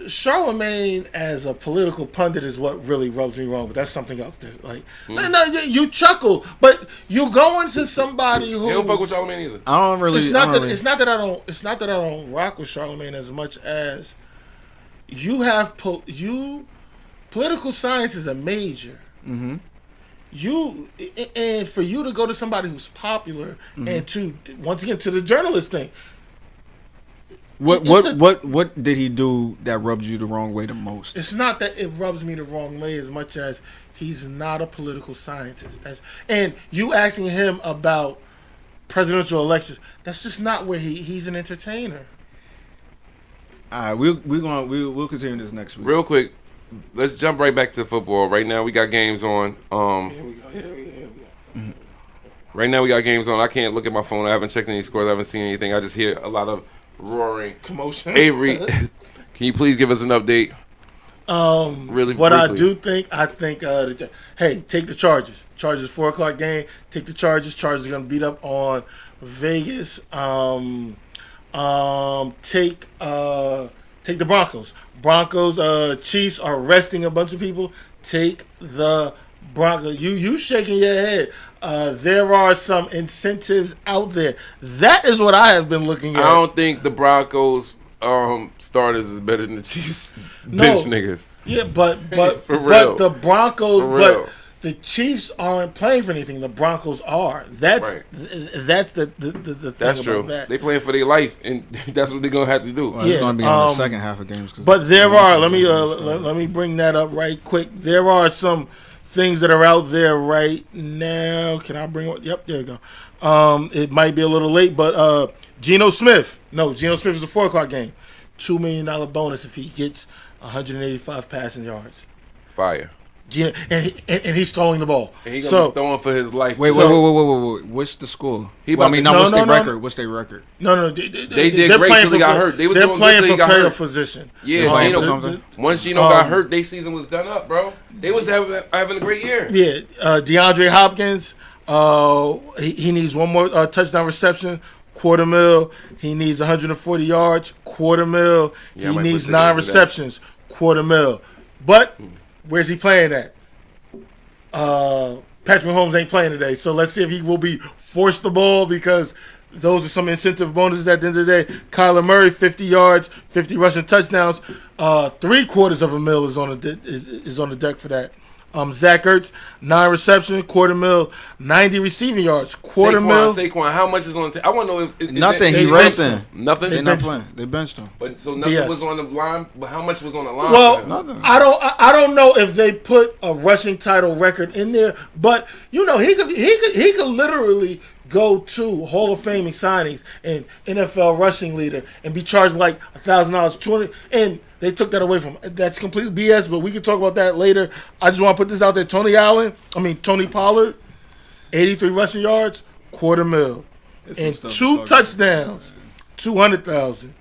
[SPEAKER 4] Charlamagne as a political pundit is what really rubs me wrong. But that's something else. No, you chuckle, but you go into somebody who
[SPEAKER 3] You don't fuck with Charlamagne either.
[SPEAKER 5] I don't really.
[SPEAKER 4] It's not that I don't rock with Charlamagne as much as you have political science is a major. Mm-hmm. And for you to go to somebody who's popular and to once again to the journalist thing.
[SPEAKER 5] What did he do that rubs you the wrong way the most?
[SPEAKER 4] It's not that it rubs me the wrong way as much as he's not a political scientist. And you asking him about presidential elections, that's just not where he's an entertainer.
[SPEAKER 5] All right, we'll continue this next week.
[SPEAKER 3] Real quick, let's jump right back to football. Right now we got games on.
[SPEAKER 4] Here we go.
[SPEAKER 3] Right now we got games on. I can't look at my phone. I haven't checked any scores. I haven't seen anything. I just hear a lot of roaring
[SPEAKER 4] commotion.
[SPEAKER 3] Avery, can you please give us an update? Really
[SPEAKER 4] what
[SPEAKER 3] briefly.
[SPEAKER 4] I think hey, take the Chargers. Chargers 4:00 game. Take the Chargers. Chargers are gonna beat up on Vegas. Take the Broncos. Chiefs are resting a bunch of people. Take the Broncos. You shaking your head. There are some incentives out there. That is what I have been looking at.
[SPEAKER 3] I don't think the Broncos starters is better than the Chiefs bench niggas.
[SPEAKER 4] Yeah, but
[SPEAKER 3] For real.
[SPEAKER 4] the Broncos,
[SPEAKER 3] For real.
[SPEAKER 4] but the Chiefs aren't playing for anything. The Broncos are. That's
[SPEAKER 3] Right.
[SPEAKER 4] that's the thing
[SPEAKER 3] That's
[SPEAKER 4] about
[SPEAKER 3] true.
[SPEAKER 4] that.
[SPEAKER 3] They playing for their life, and that's what they're gonna have to do.
[SPEAKER 5] Well, it's going to be in the second half of games.
[SPEAKER 4] But there are. Let me bring that up right quick. There are some things that are out there right now. Can I bring it? Yep, there you go. It might be a little late, but Geno Smith is a 4:00 game. $2 million bonus if he gets 185 passing yards.
[SPEAKER 3] Fire.
[SPEAKER 4] Geno, and he's throwing the ball.
[SPEAKER 3] And he gonna be throwing for his life.
[SPEAKER 5] Wait. What's the score? What's their record? What's their record?
[SPEAKER 4] No.
[SPEAKER 3] They did great until he got hurt. They was
[SPEAKER 4] they're
[SPEAKER 3] doing
[SPEAKER 4] playing
[SPEAKER 3] good till
[SPEAKER 4] for
[SPEAKER 3] he got
[SPEAKER 4] player
[SPEAKER 3] hurt.
[SPEAKER 4] position.
[SPEAKER 3] Yeah, Geno. Once Geno got hurt, their season was done up, bro. They was having a great year.
[SPEAKER 4] Yeah, DeAndre Hopkins. He needs one more touchdown reception. $250,000. He needs 140 yards. $250,000.
[SPEAKER 3] Yeah,
[SPEAKER 4] he
[SPEAKER 3] I
[SPEAKER 4] needs
[SPEAKER 3] might put
[SPEAKER 4] 9
[SPEAKER 3] tickets for that.
[SPEAKER 4] receptions. $250,000. But where's he playing at? Patrick Mahomes ain't playing today, so let's see if he will be forced the ball because those are some incentive bonuses at the end of the day. Kyler Murray, 50 yards, 50 rushing touchdowns. $750,000 is on the deck for that. Zach Ertz, 9 receptions, $250,000, 90 receiving yards, $250,000.
[SPEAKER 3] Saquon, how much is on the I want to know if
[SPEAKER 5] Nothing. He resting.
[SPEAKER 3] Nothing.
[SPEAKER 5] They're not playing. They benched him.
[SPEAKER 3] But so nothing was on the line. But how much was on the line?
[SPEAKER 4] Well,
[SPEAKER 3] for him?
[SPEAKER 5] Nothing.
[SPEAKER 4] I don't know if they put a rushing title record in there, but he could literally go to Hall of Fame signings and NFL rushing leader and be charged like $1,000, $200, and they took that away from him. That's complete BS, but we can talk about that later. I just want to put this out there. Tony Pollard, 83 rushing yards, $250,000, and 2 touchdowns, $200,000,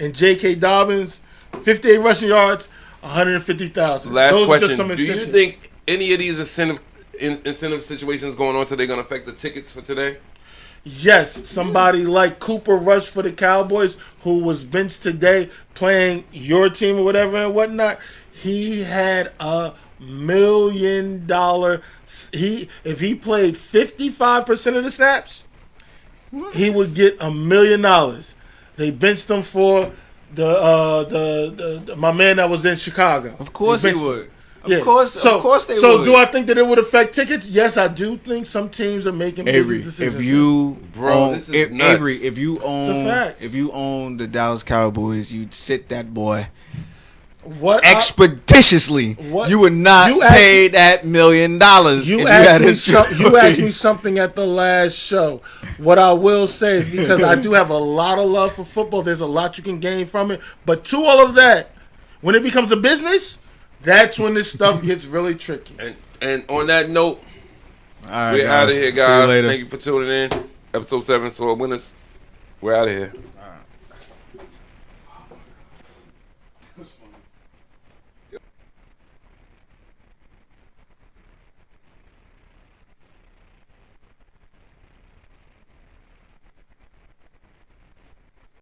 [SPEAKER 4] and J.K. Dobbins, 58 rushing yards, $150,000.
[SPEAKER 3] Last
[SPEAKER 4] Those
[SPEAKER 3] question:
[SPEAKER 4] are just some
[SPEAKER 3] do you
[SPEAKER 4] incentives.
[SPEAKER 3] think any of these incentive situations going on today going to affect the tickets for today?
[SPEAKER 4] Yes, somebody like Cooper Rush for the Cowboys, who was benched today playing your team or whatever and whatnot. He had $1 million. If he played 55% of the snaps, he would get $1 million. They benched him for the my man that was in Chicago.
[SPEAKER 5] Of course he would.
[SPEAKER 4] Yeah.
[SPEAKER 5] Of course they would.
[SPEAKER 4] So do I think that it would affect tickets? Yes, I do think some teams are making business decisions.
[SPEAKER 3] this is nuts.
[SPEAKER 5] Avery, if you
[SPEAKER 4] fact.
[SPEAKER 5] own the Dallas Cowboys, you'd sit that boy
[SPEAKER 4] expeditiously.
[SPEAKER 5] You would not pay that $1 million.
[SPEAKER 4] You asked me something at the last show. What I will say is because I do have a lot of love for football, there's a lot you can gain from it. But to all of that, when it becomes a business, that's when this stuff gets really tricky.
[SPEAKER 3] And on that note,
[SPEAKER 5] all right,
[SPEAKER 3] we're out of here, guys.
[SPEAKER 5] See you later.
[SPEAKER 3] Thank you for tuning in. Episode 7, SOAR winners. We're out of here.